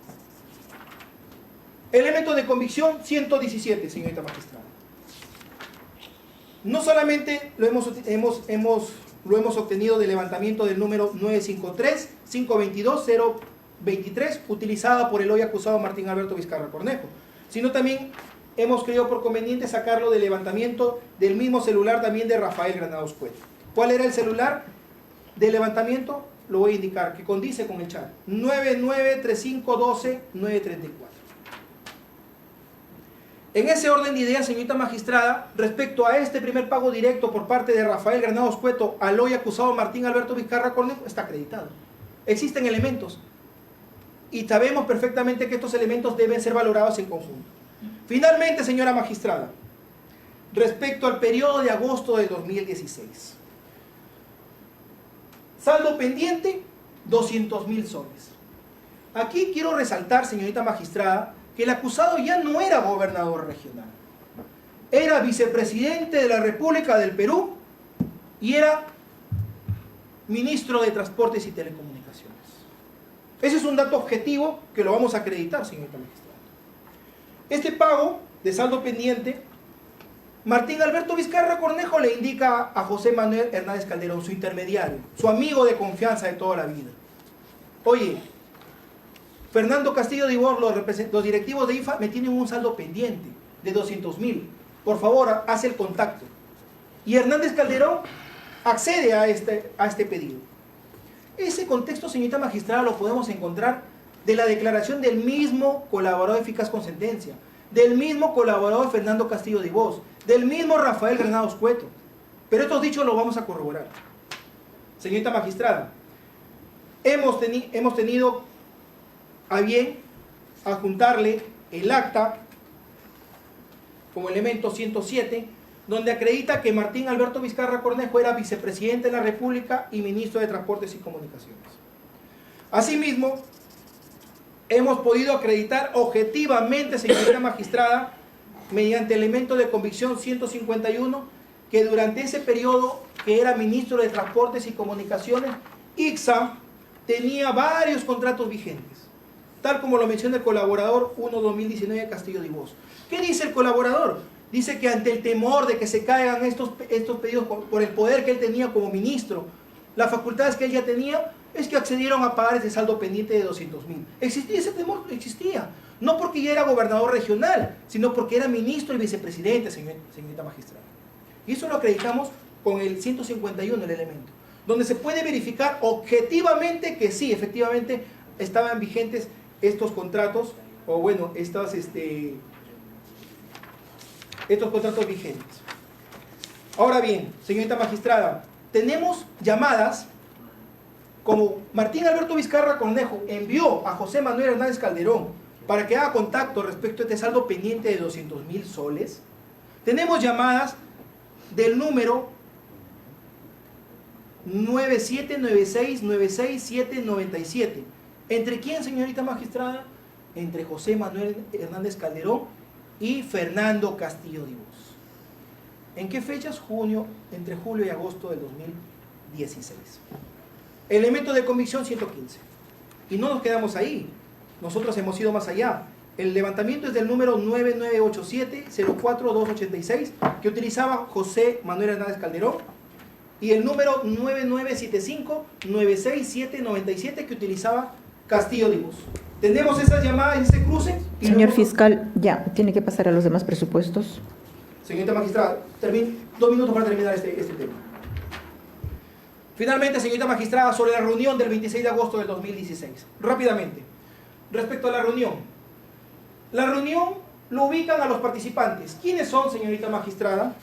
Elemento de convicción 117, señorita magistrada. No solamente lo hemos obtenido del levantamiento del número 953-522-023, utilizada por el hoy acusado Martín Alberto Vizcarra Cornejo, sino también hemos creído por conveniente sacarlo del levantamiento del mismo celular también de Rafael Granados Cueto. ¿Cuál era el celular de levantamiento? Lo voy a indicar, que condice con el chat. 993512-934. En ese orden de ideas, señorita magistrada, respecto a este primer pago directo por parte de Rafael Granados Cueto al hoy acusado Martín Alberto Vizcarra Cornejo, está acreditado. Existen elementos y sabemos perfectamente que estos elementos deben ser valorados en conjunto. Finalmente, señora magistrada, respecto al periodo de agosto del 2016, saldo pendiente, 200.000 soles. Aquí quiero resaltar, señorita magistrada, que el acusado ya no era gobernador regional. Era vicepresidente de la República del Perú y era ministro de Transportes y Telecomunicaciones. Ese es un dato objetivo que lo vamos a acreditar, señorita magistrada. Este pago de saldo pendiente, Martín Alberto Vizcarra Cornejo le indica a José Manuel Hernández Calderón, su intermediario, su amigo de confianza de toda la vida. Oye, Fernando Castillo de Ibor, los directivos de IFA me tienen un saldo pendiente de 200.000. Por favor, haz el contacto. Y Hernández Calderón accede a este pedido. Ese contexto, señorita magistrada, lo podemos encontrar de la declaración del mismo colaborador eficaz con sentencia, del mismo colaborador Fernando Castillo de Ibor, del mismo Rafael Granados Cueto. Pero estos dichos los vamos a corroborar. Señorita magistrada, hemos tenido a bien adjuntarle el acta como elemento 107, donde acredita que Martín Alberto Vizcarra Cornejo era vicepresidente de la República y ministro de Transportes y Comunicaciones. Asimismo, hemos podido acreditar objetivamente, señorita magistrada, mediante elemento de convicción 151, que durante ese periodo que era ministro de Transportes y Comunicaciones, ICSA tenía varios contratos vigentes, tal como lo menciona el colaborador 1-2019 Castillo de Ibor. ¿Qué dice el colaborador? Dice que ante el temor de que se caigan estos pedidos por el poder que él tenía como ministro, las facultades que él ya tenía, es que accedieron a pagar ese saldo pendiente de 200.000. ¿Existía ese temor? Existía. No porque ya era gobernador regional, sino porque era ministro y vicepresidente, señorita magistrada. Y eso lo acreditamos con el 151, el elemento, donde se puede verificar objetivamente que sí, efectivamente, estaban vigentes estos contratos, o bueno, estos contratos vigentes. Ahora bien, señorita magistrada, tenemos llamadas, como Martín Alberto Vizcarra Cornejo envió a José Manuel Hernández Calderón para que haga contacto respecto a este saldo pendiente de 200.000 soles. Tenemos llamadas del número 9796969797. ¿Entre quién, señorita magistrada? Entre José Manuel Hernández Calderón y Fernando Castillo de Ibor. ¿En qué fechas? Entre julio y agosto del 2016. Elemento de convicción 115. Y no nos quedamos ahí. Nosotros hemos ido más allá. El levantamiento es del número 9987-04286 que utilizaba José Manuel Hernández Calderón, y el número 9975-96797 que utilizaba Castillo de Ibor. Tenemos esas llamadas, ese cruce. Señor fiscal, ya, tiene que pasar a los demás presupuestos. Señorita magistrada, 2 minutos para terminar este tema. Finalmente, señorita magistrada, sobre la reunión del 26 de agosto del 2016. Rápidamente, respecto a la reunión lo ubican a los participantes. ¿Quiénes son, señorita magistrada?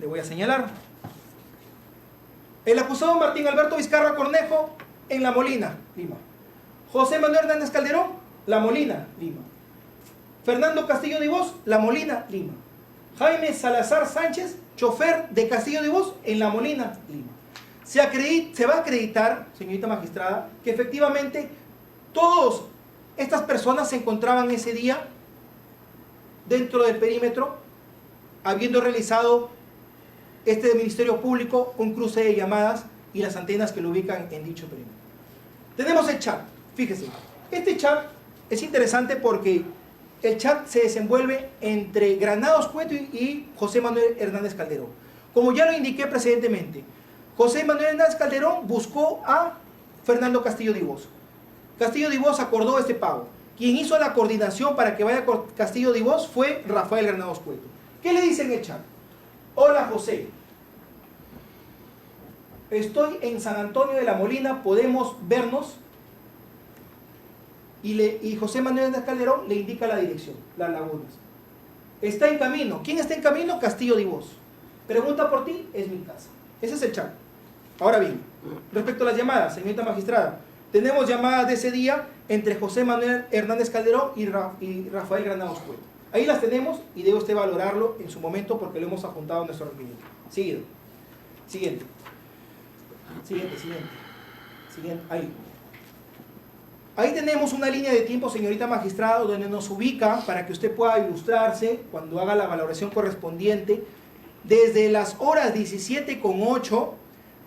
Le voy a señalar. El acusado Martín Alberto Vizcarra Cornejo en La Molina, Lima. José Manuel Hernández Calderón, La Molina, Lima. Fernando Castillo de Ibor, La Molina, Lima. Jaime Salazar Sánchez, chofer de Castillo de Ibor en La Molina, Lima. Se va a acreditar, señorita magistrada, que efectivamente todas estas personas se encontraban ese día dentro del perímetro, habiendo realizado este Ministerio Público un cruce de llamadas y las antenas que lo ubican en dicho perímetro. Tenemos el chat, fíjese. Este chat es interesante porque el chat se desenvuelve entre Granados Cueto y José Manuel Hernández Calderón. Como ya lo indiqué precedentemente, José Manuel Hernández Calderón buscó a Fernando Castillo Dibós. Castillo Dibós acordó este pago. Quien hizo la coordinación para que vaya Castillo Dibós fue Rafael Granados Cueto. ¿Qué le dice en el chat? Hola José, estoy en San Antonio de la Molina, ¿podemos vernos? Y José Manuel Hernández Calderón le indica la dirección, Las Lagunas. Está en camino. ¿Quién está en camino? Castillo Dibós. Pregunta por ti, es mi casa. Ese es el chat. Ahora bien, respecto a las llamadas, señorita magistrada, tenemos llamadas de ese día entre José Manuel Hernández Calderón y Rafael Granados Cueto. Ahí las tenemos y debe usted valorarlo en su momento porque lo hemos adjuntado a nuestro requerimiento. Siguiente. Ahí tenemos una línea de tiempo, señorita magistrada, donde nos ubica para que usted pueda ilustrarse cuando haga la valoración correspondiente. Desde las horas 17:08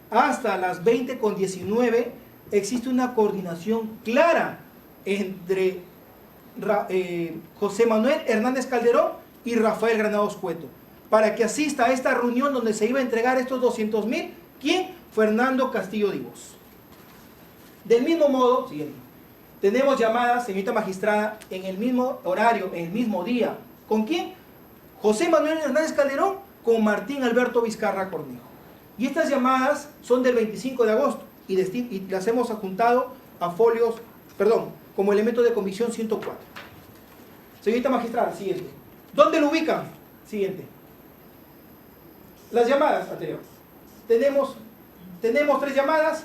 hasta las 20:19 existe una coordinación clara entre José Manuel Hernández Calderón y Rafael Granados Cueto para que asista a esta reunión donde se iba a entregar estos 200.000. ¿Quién? Fernando Castillo Dibós. Del mismo modo, siguiente, tenemos llamadas, señorita magistrada, en el mismo horario, en el mismo día. ¿Con quién? José Manuel Hernández Calderón con Martín Alberto Vizcarra Cornejo. Y estas llamadas son del 25 de agosto y las hemos adjuntado a folios, como elemento de convicción 104. Señorita magistrada, siguiente. ¿Dónde lo ubican? Siguiente. Las llamadas anteriores. Tenemos 3 llamadas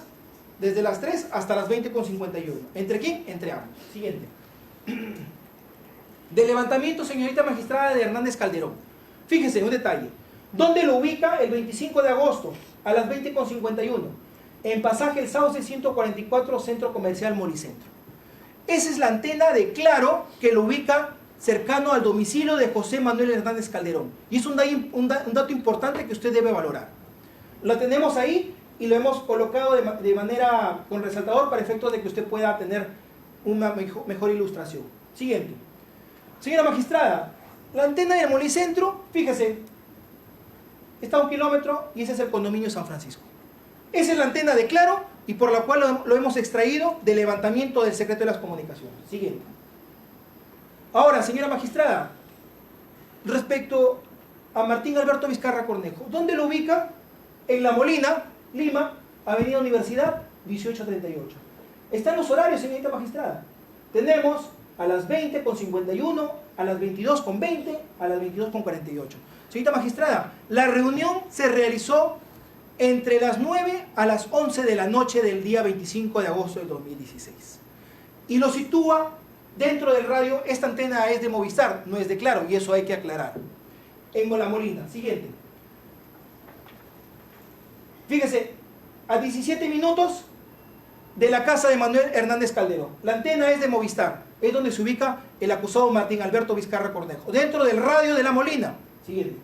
desde las 3 hasta las 20:51. ¿Entre quién? Entre ambos. Siguiente. Del levantamiento, señorita magistrada, de Hernández Calderón. Fíjense, un detalle. ¿Dónde lo ubica? El 25 de agosto a las 20:51. En Pasaje El Sauce 144, Centro Comercial Molicentro. Esa es la antena de Claro que lo ubica cercano al domicilio de José Manuel Hernández Calderón. Y es un dato importante que usted debe valorar. Lo tenemos ahí y lo hemos colocado de manera con resaltador para efectos de que usted pueda tener una mejor ilustración. Siguiente. Señora magistrada, la antena del Molicentro, fíjese, está a 1 kilómetro y ese es el condominio San Francisco. Esa es la antena de Claro y por la cual lo hemos extraído del levantamiento del secreto de las comunicaciones. Siguiente. Ahora, señora magistrada, respecto a Martín Alberto Vizcarra Cornejo, ¿dónde lo ubica? En La Molina, Lima, Avenida Universidad, 1838. Están los horarios, señorita magistrada. Tenemos a las 20:51, a las 22:20, a las 22:48. Señorita magistrada, la reunión se realizó entre las 9 a las 11 de la noche del día 25 de agosto del 2016. Y lo sitúa dentro del radio. Esta antena es de Movistar, no es de Claro, y eso hay que aclarar. En La Molina. Siguiente. Fíjese, a 17 minutos de la casa de Manuel Hernández Calderón. La antena es de Movistar, es donde se ubica el acusado Martín Alberto Vizcarra Cornejo, dentro del radio de La Molina. Siguiente.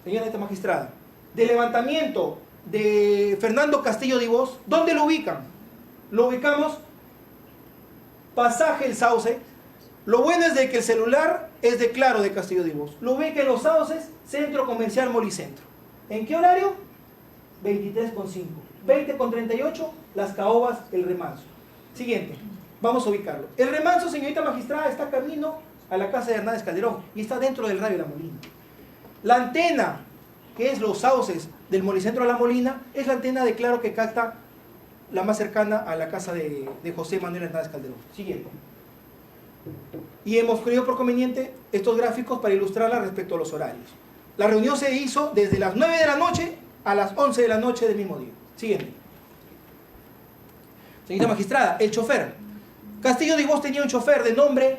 Señora magistrada, del levantamiento de Fernando Castillo Dibós, ¿dónde lo ubican? Lo ubicamos Pasaje El Sauce. Lo bueno es de que el celular es de Claro de Castillo Dibós. Lo ubica en Los Sauces, Centro Comercial Molicentro. ¿En qué horario? 23:05. 20:38, Las Caobas, El Remanso. Siguiente, vamos a ubicarlo. El Remanso, señorita magistrada, está camino a la casa de Hernández Calderón y está dentro del radio de La Molina. La antena, que es Los Sauces del Molicentro a La Molina, es la antena de Claro que capta la más cercana a la casa de José Manuel Hernández Calderón. Siguiente. Y hemos creído por conveniente estos gráficos para ilustrarla respecto a los horarios. La reunión se hizo desde las 9 de la noche a las 11 de la noche del mismo día. Siguiente. Señorita magistrada, el chofer. Castillo Dibós tenía un chofer de nombre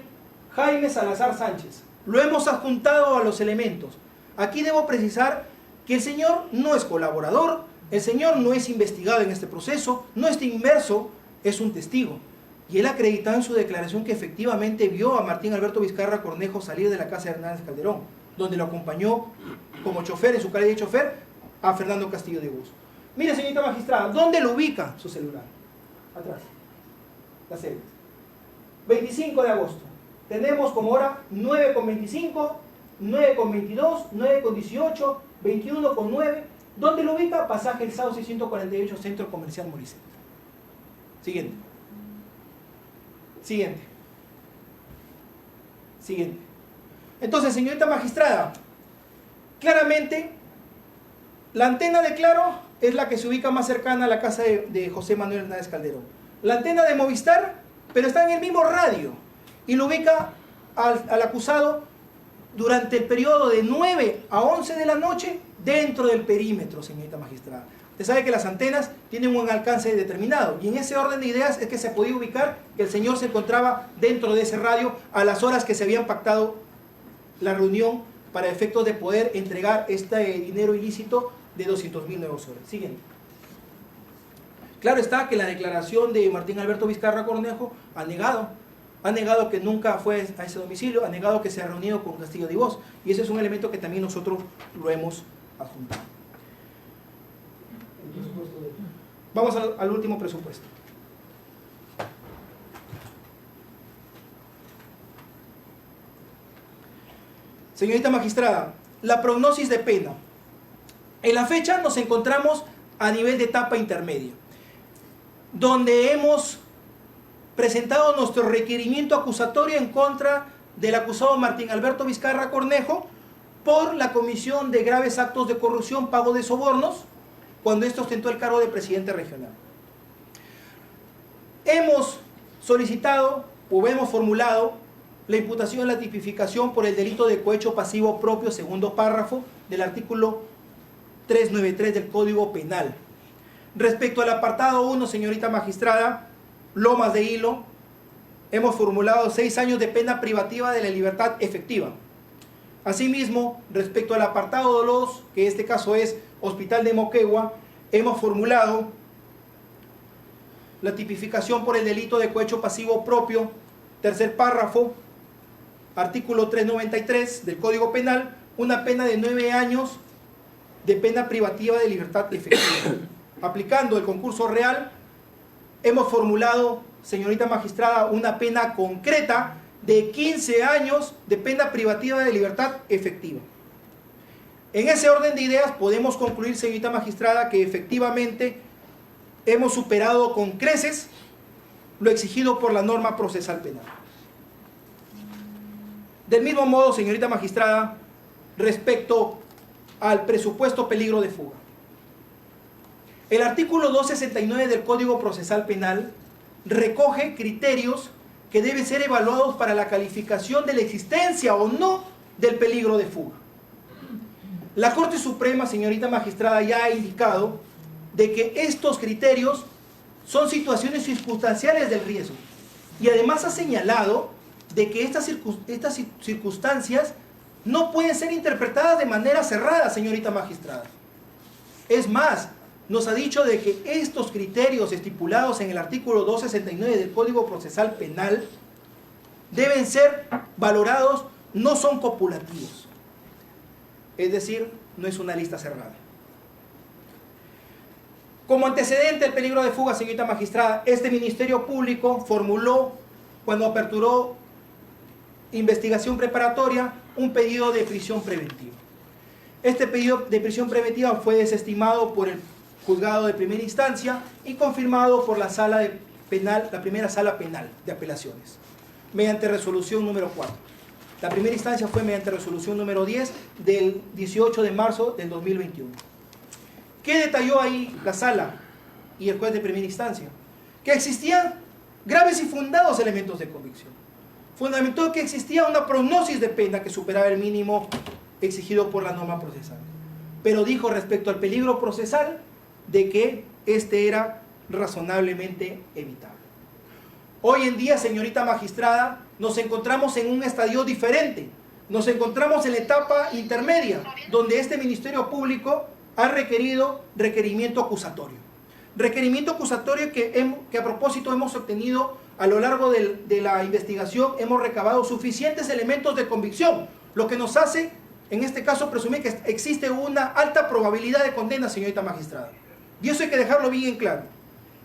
Jaime Salazar Sánchez. Lo hemos adjuntado a los elementos. Aquí debo precisar que el señor no es colaborador, el señor no es investigado en este proceso, no está inmerso, es un testigo. Y él acreditó en su declaración que efectivamente vio a Martín Alberto Vizcarra Cornejo salir de la casa de Hernández Calderón, donde lo acompañó como chofer, en su calidad de chofer, a Fernando Castillo Dibós. Mire, señorita magistrada, ¿dónde lo ubica su celular? Atrás. La serie. 25 de agosto. tenemos como hora 9:25, 9:22, 9:18, 21:09. ¿Dónde lo ubica? Pasaje El Sauce 148, Centro Comercial Moricet. Siguiente. Siguiente. Siguiente. Entonces, señorita magistrada, claramente, la antena de Claro es la que se ubica más cercana a la casa de José Manuel Hernández Calderón. La antena de Movistar, pero está en el mismo radio, y lo ubica al acusado durante el periodo de 9 a 11 de la noche dentro del perímetro, señorita magistrada. Usted sabe que las antenas tienen un alcance determinado, y en ese orden de ideas es que se podía ubicar que el señor se encontraba dentro de ese radio a las horas que se habían pactado la reunión para efectos de poder entregar este dinero ilícito de 200.000 nuevos soles. Siguiente. Claro está que la declaración de Martín Alberto Vizcarra Cornejo ha negado que nunca fue a ese domicilio, ha negado que se ha reunido con Castillo de Voz, y ese es un elemento que también nosotros lo hemos adjuntado. Vamos al último presupuesto. Señorita magistrada, la prognosis de pena. En la fecha nos encontramos a nivel de etapa intermedia, donde hemos presentado nuestro requerimiento acusatorio en contra del acusado Martín Alberto Vizcarra Cornejo por la comisión de graves actos de corrupción, pago de sobornos, cuando esto ostentó el cargo de presidente regional. Hemos solicitado o hemos formulado la imputación de la tipificación por el delito de cohecho pasivo propio, segundo párrafo del artículo 393 del Código Penal. Respecto al apartado 1, señorita magistrada, Lomas de Hilo, hemos formulado 6 años de pena privativa de la libertad efectiva. Asimismo, respecto al apartado 2, que en este caso es Hospital de Moquegua, hemos formulado la tipificación por el delito de cohecho pasivo propio, tercer párrafo, artículo 393 del Código Penal, una pena de 9 años de pena privativa de libertad efectiva. Aplicando el concurso real, hemos formulado, señorita magistrada, una pena concreta de 15 años de pena privativa de libertad efectiva. En ese orden de ideas podemos concluir, señorita magistrada, que efectivamente hemos superado con creces lo exigido por la norma procesal penal. Del mismo modo, señorita magistrada, respecto al presupuesto peligro de fuga. El artículo 269 del Código Procesal Penal recoge criterios que deben ser evaluados para la calificación de la existencia o no del peligro de fuga. La Corte Suprema, señorita magistrada, ya ha indicado de que estos criterios son situaciones circunstanciales del riesgo, y además ha señalado de que estas circunstancias no pueden ser interpretadas de manera cerrada, señorita magistrada. Es más, nos ha dicho de que estos criterios estipulados en el artículo 269 del Código Procesal Penal deben ser valorados, no son copulativos. Es decir, no es una lista cerrada. Como antecedente del peligro de fuga, señorita magistrada, este Ministerio Público formuló, cuando aperturó investigación preparatoria, un pedido de prisión preventiva. Este pedido de prisión preventiva fue desestimado por el juzgado de primera instancia y confirmado por la sala penal, la primera sala penal de apelaciones, mediante resolución número 4. La primera instancia fue mediante resolución número 10 del 18 de marzo del 2021. ¿Qué detalló ahí la sala y el juez de primera instancia? Que existían graves y fundados elementos de convicción. Fundamentó que existía una prognosis de pena que superaba el mínimo exigido por la norma procesal. Pero dijo respecto al peligro procesal de que este era razonablemente evitable. Hoy en día, señorita magistrada, nos encontramos en un estadio diferente. Nos encontramos en la etapa intermedia, donde este Ministerio Público ha requerido requerimiento acusatorio. Requerimiento acusatorio que a propósito hemos obtenido a lo largo de la investigación, hemos recabado suficientes elementos de convicción, lo que nos hace, en este caso, presumir que existe una alta probabilidad de condena, señorita magistrada. Y eso hay que dejarlo bien en claro.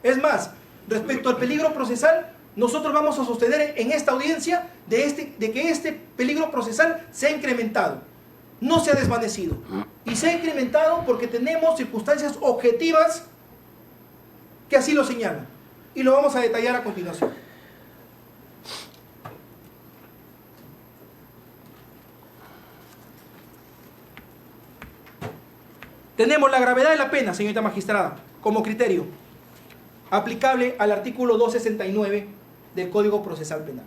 Es más, respecto al peligro procesal, nosotros vamos a sostener en esta audiencia de que este peligro procesal se ha incrementado, no se ha desvanecido. Y se ha incrementado porque tenemos circunstancias objetivas que así lo señalan. Y lo vamos a detallar a continuación. Tenemos la gravedad de la pena, señorita magistrada, como criterio aplicable al artículo 269 del Código Procesal Penal.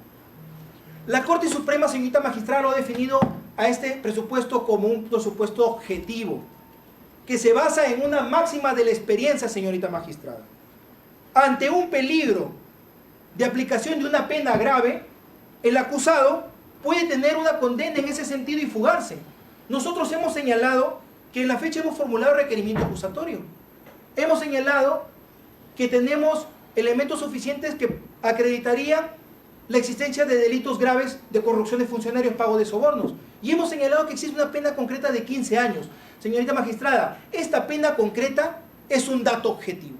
La Corte Suprema, señorita magistrada, lo ha definido a este presupuesto como un presupuesto objetivo, que se basa en una máxima de la experiencia, señorita magistrada. Ante un peligro de aplicación de una pena grave, el acusado puede tener una condena en ese sentido y fugarse. Nosotros hemos señalado que en la fecha hemos formulado requerimiento acusatorio. Hemos señalado que tenemos elementos suficientes que acreditarían la existencia de delitos graves de corrupción de funcionarios, pago de sobornos. Y hemos señalado que existe una pena concreta de 15 años. Señorita magistrada, esta pena concreta es un dato objetivo.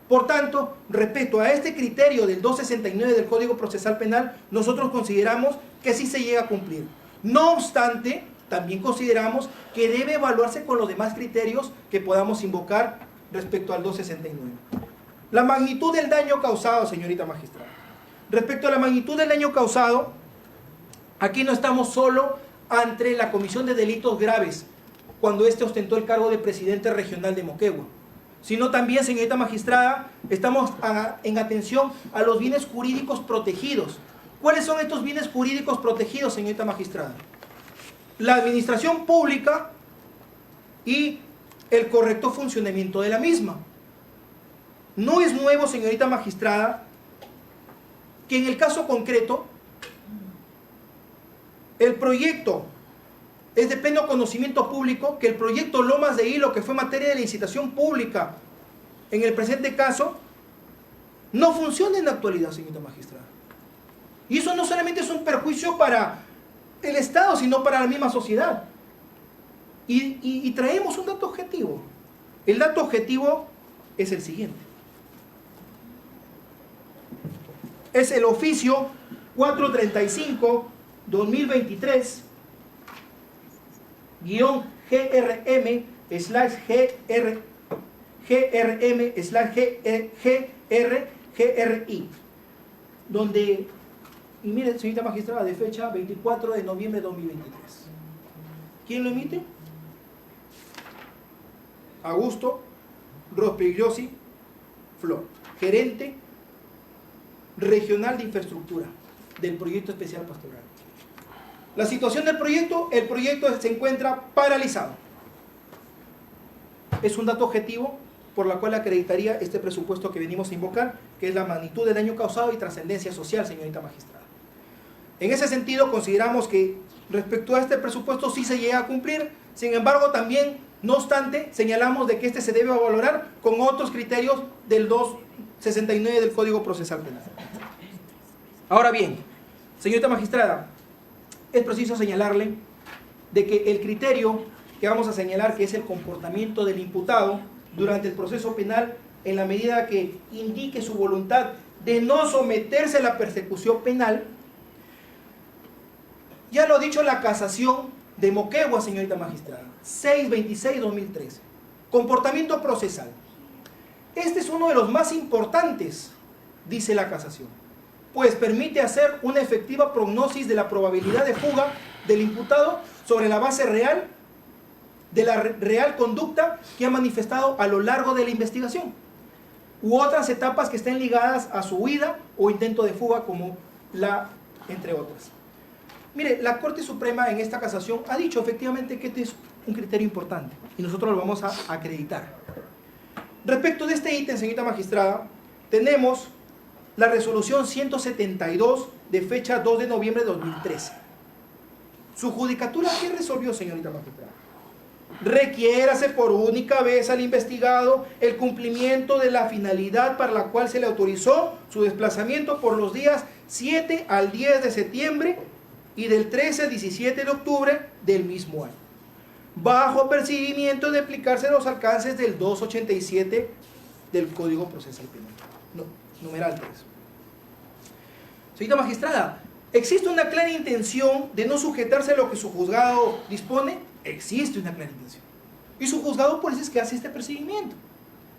Por tanto, respecto a este criterio del 269 del Código Procesal Penal, nosotros consideramos que sí se llega a cumplir. No obstante, también consideramos que debe evaluarse con los demás criterios que podamos invocar respecto al 269. La magnitud del daño causado, señorita magistrada. Respecto a la magnitud del daño causado, aquí no estamos solo ante la comisión de delitos graves, cuando éste ostentó el cargo de presidente regional de Moquegua, sino también, señorita magistrada, estamos en atención a los bienes jurídicos protegidos. ¿Cuáles son estos bienes jurídicos protegidos, señorita magistrada? La administración pública y el correcto funcionamiento de la misma. No es nuevo, señorita magistrada, que en el caso concreto, el proyecto, es de pleno conocimiento público, que el proyecto Lomas de Hilo, que fue materia de licitación pública en el presente caso, no funciona en la actualidad, señorita magistrada. Y eso no solamente es un perjuicio para el Estado, sino para la misma sociedad. Y traemos un dato objetivo. El dato objetivo es el siguiente. Es el oficio 435-2023 GRM/GRI, donde, y miren, señorita magistrada, de fecha 24 de noviembre de 2023. ¿Quién lo emite? Augusto Rospigliosi Flor, gerente regional de infraestructura del proyecto especial pastoral. La situación del proyecto, el proyecto se encuentra paralizado. Es un dato objetivo por la cual acreditaría este presupuesto que venimos a invocar, que es la magnitud del daño causado y trascendencia social, señorita magistrada. En ese sentido, consideramos que respecto a este presupuesto sí se llega a cumplir. Sin embargo, también, no obstante, señalamos de que este se debe valorar con otros criterios del 269 del Código Procesal Penal. Ahora bien, señorita magistrada, es preciso señalarle de que el criterio que vamos a señalar, que es el comportamiento del imputado durante el proceso penal, en la medida que indique su voluntad de no someterse a la persecución penal, ya lo ha dicho la casación de Moquegua, señorita magistrada, 626-2013, comportamiento procesal. Este es uno de los más importantes, dice la casación, pues permite hacer una efectiva prognosis de la probabilidad de fuga del imputado sobre la base real de la real conducta que ha manifestado a lo largo de la investigación, u otras etapas que estén ligadas a su huida o intento de fuga, como entre otras. Mire, la Corte Suprema en esta casación ha dicho efectivamente que este es un criterio importante y nosotros lo vamos a acreditar. Respecto de este ítem, señorita magistrada, tenemos la resolución 172 de fecha 2 de noviembre de 2013. ¿Su judicatura qué resolvió, señorita magistrada? Requiérase por única vez al investigado el cumplimiento de la finalidad para la cual se le autorizó su desplazamiento por los días 7 al 10 de septiembre y del 13 al 17 de octubre del mismo año, bajo percibimiento de aplicarse los alcances del 287 del Código Procesal Penal. No, numeral 3. Señorita magistrada, ¿Existe una clara intención de no sujetarse a lo que su juzgado dispone? Existe una clara intención. Y su juzgado por eso es que hace este procedimiento,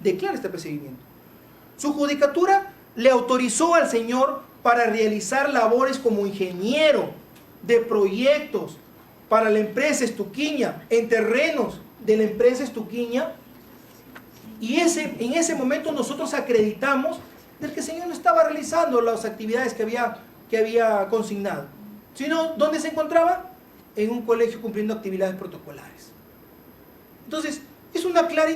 declara este procedimiento. Su judicatura le autorizó al señor para realizar labores como ingeniero de proyectos para la empresa Estuquiña, en terrenos de la empresa Estuquiña, y en ese momento nosotros acreditamos del que el señor no estaba realizando las actividades que había consignado, sino ¿dónde se encontraba? En un colegio cumpliendo actividades protocolares. Entonces, ¿es una clara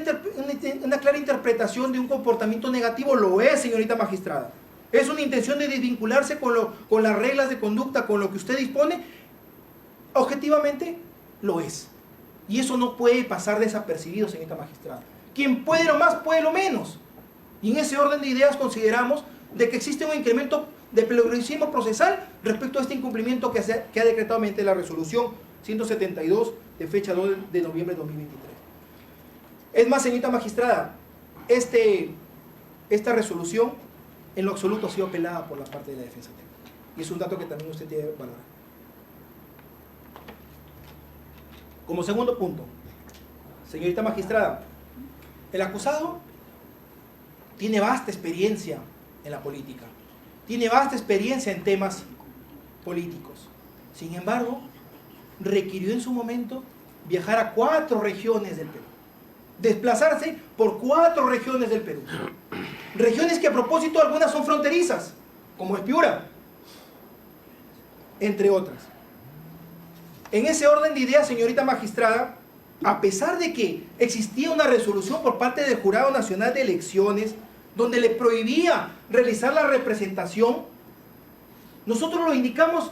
interpretación de un comportamiento negativo? Lo es, señorita magistrada. ¿Es una intención de desvincularse con las reglas de conducta, con lo que usted dispone? Objetivamente, lo es. Y eso no puede pasar desapercibido, señorita magistrada. Quien puede lo más, puede lo menos. Y en ese orden de ideas consideramos de que existe un incremento de peligrosismo procesal respecto a este incumplimiento que ha decretado mediante la resolución 172 de fecha 2 de noviembre de 2023. Es más, señorita magistrada, esta resolución en lo absoluto ha sido apelada por la parte de la defensa técnica. Y es un dato que también usted tiene que valorar. Como segundo punto, señorita magistrada, el acusado tiene vasta experiencia en la política, tiene vasta experiencia en temas políticos. Sin embargo, requirió en su momento viajar a 4 regiones del Perú, desplazarse por 4 regiones del Perú. Regiones que a propósito algunas son fronterizas, como es Piura, entre otras. En ese orden de ideas, señorita magistrada, a pesar de que existía una resolución por parte del Jurado Nacional de Elecciones donde le prohibía realizar la representación, nosotros lo indicamos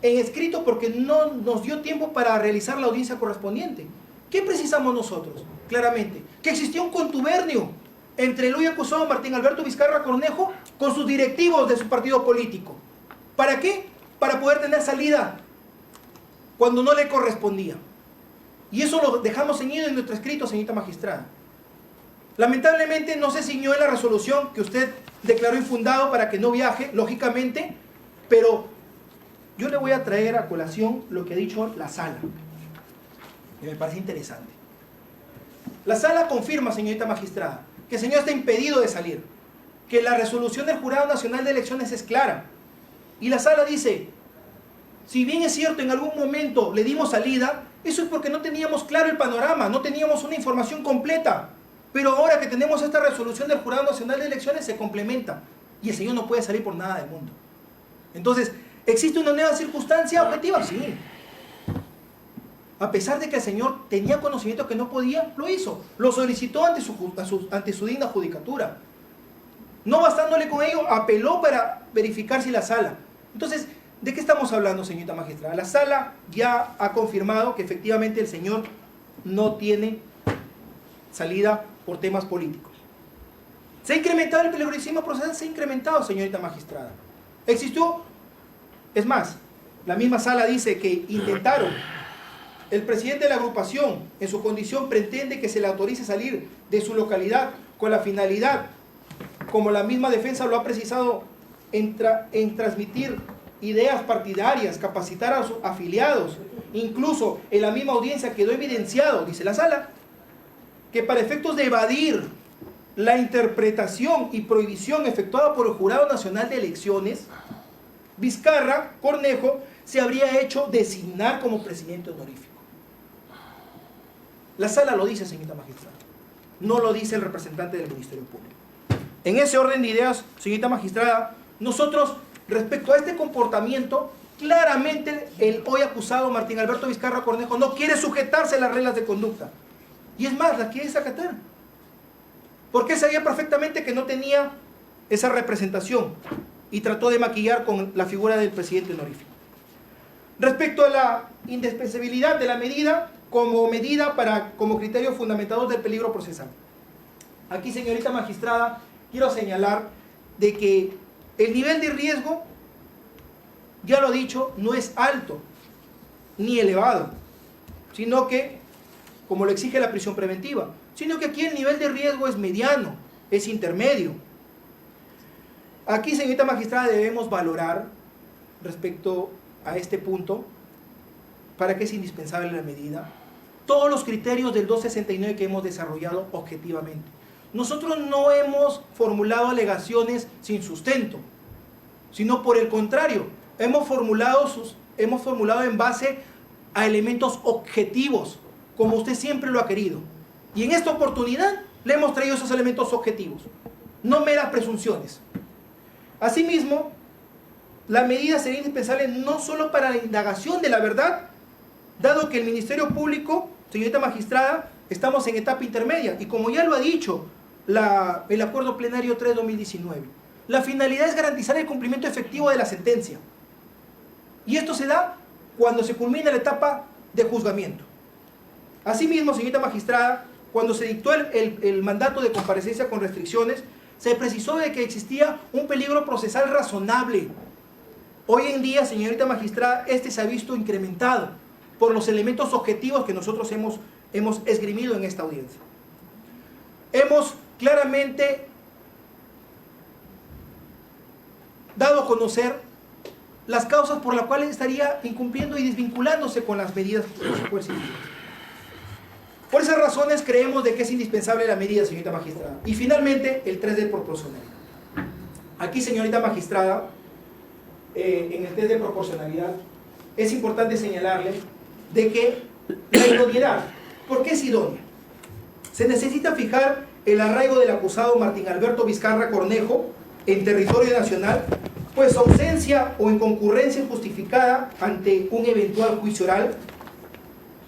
en escrito porque no nos dio tiempo para realizar la audiencia correspondiente. ¿Qué precisamos nosotros? Claramente, que existía un contubernio entre el hoy acusado Martín Alberto Vizcarra Cornejo con sus directivos de su partido político. ¿Para qué? Para poder tener salida cuando no le correspondía. Y eso lo dejamos ceñido en nuestro escrito, señorita magistrada. Lamentablemente no se ciñó en la resolución que usted declaró infundado para que no viaje, lógicamente, pero yo le voy a traer a colación lo que ha dicho la sala, que me parece interesante. La sala confirma, señorita magistrada, que el señor está impedido de salir, que la resolución del Jurado Nacional de Elecciones es clara. Y la sala dice, si bien es cierto, en algún momento le dimos salida, eso es porque no teníamos claro el panorama, no teníamos una información completa. Pero ahora que tenemos esta resolución del Jurado Nacional de Elecciones, se complementa. Y el señor no puede salir por nada del mundo. Entonces, ¿existe una nueva circunstancia objetiva? Sí. A pesar de que el señor tenía conocimiento que no podía, lo hizo. Lo solicitó ante su digna judicatura. No bastándole con ello, apeló para verificar si la sala. Entonces, ¿de qué estamos hablando, señorita magistrada? La sala ya ha confirmado que efectivamente el señor no tiene salida por temas políticos. ¿Se ha incrementado el peligrosismo procesal? Se ha incrementado, señorita magistrada. Existió, es más, la misma sala dice que intentaron, el presidente de la agrupación, en su condición, pretende que se le autorice salir de su localidad con la finalidad, como la misma defensa lo ha precisado, en transmitir ideas partidarias, capacitar a sus afiliados. Incluso en la misma audiencia quedó evidenciado, dice la sala, que para efectos de evadir la interpretación y prohibición efectuada por el Jurado Nacional de Elecciones, Vizcarra Cornejo se habría hecho designar como presidente honorífico. La sala lo dice, señorita magistrada, no lo dice el representante del Ministerio Público. En ese orden de ideas, señorita magistrada, nosotros, respecto a este comportamiento, claramente el hoy acusado Martín Alberto Vizcarra Cornejo no quiere sujetarse a las reglas de conducta. Y es más, la quiere desacatar. Porque sabía perfectamente que no tenía esa representación y trató de maquillar con la figura del presidente honorífico. Respecto a la indispensabilidad de la medida como criterio fundamentador del peligro procesal. Aquí, señorita magistrada, quiero señalar de que el nivel de riesgo, ya lo he dicho, no es alto ni elevado, sino que, como lo exige la prisión preventiva, sino que aquí el nivel de riesgo es mediano, es intermedio. Aquí, señorita magistrada, debemos valorar respecto a este punto, para qué es indispensable la medida, todos los criterios del 269 que hemos desarrollado objetivamente. Nosotros no hemos formulado alegaciones sin sustento, sino por el contrario, hemos formulado en base a elementos objetivos, como usted siempre lo ha querido. Y en esta oportunidad le hemos traído esos elementos objetivos, no meras presunciones. Asimismo, la medida sería indispensable no solo para la indagación de la verdad, dado que el Ministerio Público, señorita magistrada, estamos en etapa intermedia, y como ya lo ha dicho el Acuerdo Plenario 3/2019, la finalidad es garantizar el cumplimiento efectivo de la sentencia. Y esto se da cuando se culmina la etapa de juzgamiento. Asimismo, señorita magistrada, cuando se dictó el mandato de comparecencia con restricciones, se precisó de que existía un peligro procesal razonable. Hoy en día, señorita magistrada, este se ha visto incrementado por los elementos objetivos que nosotros hemos esgrimido en esta audiencia. Hemos claramente dado a conocer las causas por las cuales estaría incumpliendo y desvinculándose con las medidas coercitivas. Por esas razones creemos de que es indispensable la medida, señorita magistrada. Y finalmente, el 3 de proporcionalidad. Aquí, señorita magistrada, en el test de proporcionalidad, es importante señalarle de que la idoneidad, ¿por qué es idónea? Se necesita fijar el arraigo del acusado Martín Alberto Vizcarra Cornejo en territorio nacional, pues ausencia o inconcurrencia injustificada ante un eventual juicio oral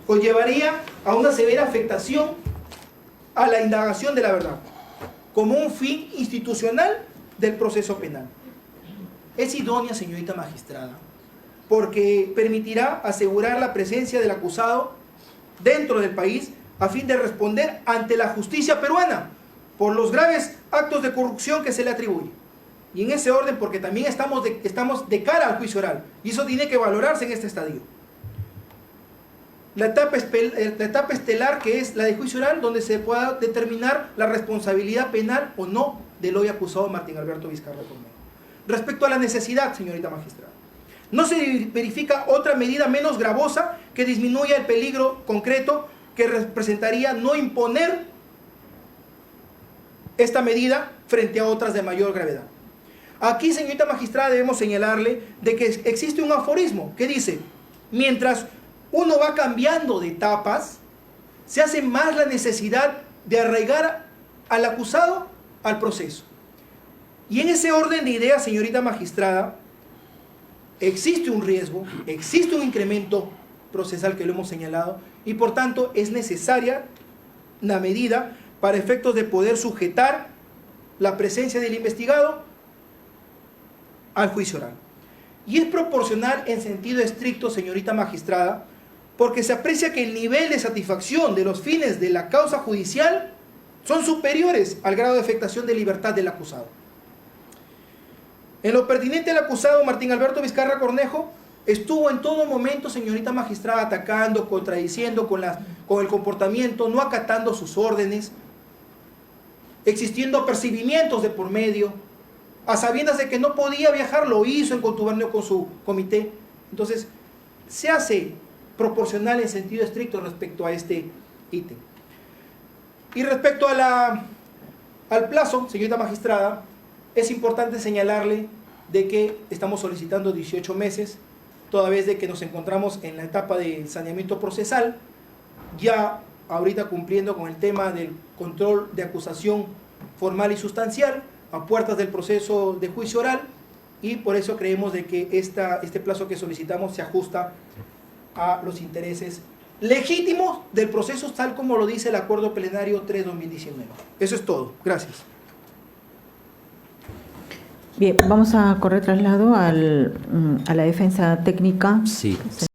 conllevaría a una severa afectación a la indagación de la verdad, como un fin institucional del proceso penal. Es idónea, señorita magistrada, porque permitirá asegurar la presencia del acusado dentro del país a fin de responder ante la justicia peruana por los graves actos de corrupción que se le atribuye. Y en ese orden, porque también estamos de cara al juicio oral, y eso tiene que valorarse en este estadio. La etapa estelar, que es la de juicio oral, donde se pueda determinar la responsabilidad penal o no del hoy acusado Martín Alberto Vizcarra Cornejo. Respecto a la necesidad, señorita magistrada, no se verifica otra medida menos gravosa que disminuya el peligro concreto que representaría no imponer esta medida frente a otras de mayor gravedad. Aquí, señorita magistrada, debemos señalarle de que existe un aforismo que dice: mientras uno va cambiando de etapas, se hace más la necesidad de arraigar al acusado al proceso. Y en ese orden de ideas, señorita magistrada, existe un riesgo, existe un incremento procesal que lo hemos señalado, y por tanto es necesaria la medida para efectos de poder sujetar la presencia del investigado al juicio oral. Y es proporcional en sentido estricto, señorita magistrada, porque se aprecia que el nivel de satisfacción de los fines de la causa judicial son superiores al grado de afectación de libertad del acusado. En lo pertinente al acusado Martín Alberto Vizcarra Cornejo, estuvo en todo momento, señorita magistrada, atacando, contradiciendo con el comportamiento, no acatando sus órdenes, existiendo apercibimientos de por medio, a sabiendas de que no podía viajar, lo hizo en contubernio con su comité. Entonces, se hace proporcional en sentido estricto respecto a este ítem. Y respecto a al plazo, señorita magistrada, es importante señalarle de que estamos solicitando 18 meses, toda vez de que nos encontramos en la etapa de saneamiento procesal, ya ahorita cumpliendo con el tema del control de acusación formal y sustancial, a puertas del proceso de juicio oral, y por eso creemos de que este plazo que solicitamos se ajusta a los intereses legítimos del proceso, tal como lo dice el Acuerdo Plenario 3/2019. Eso es todo. Gracias. Bien, vamos a correr traslado a la defensa técnica. Sí.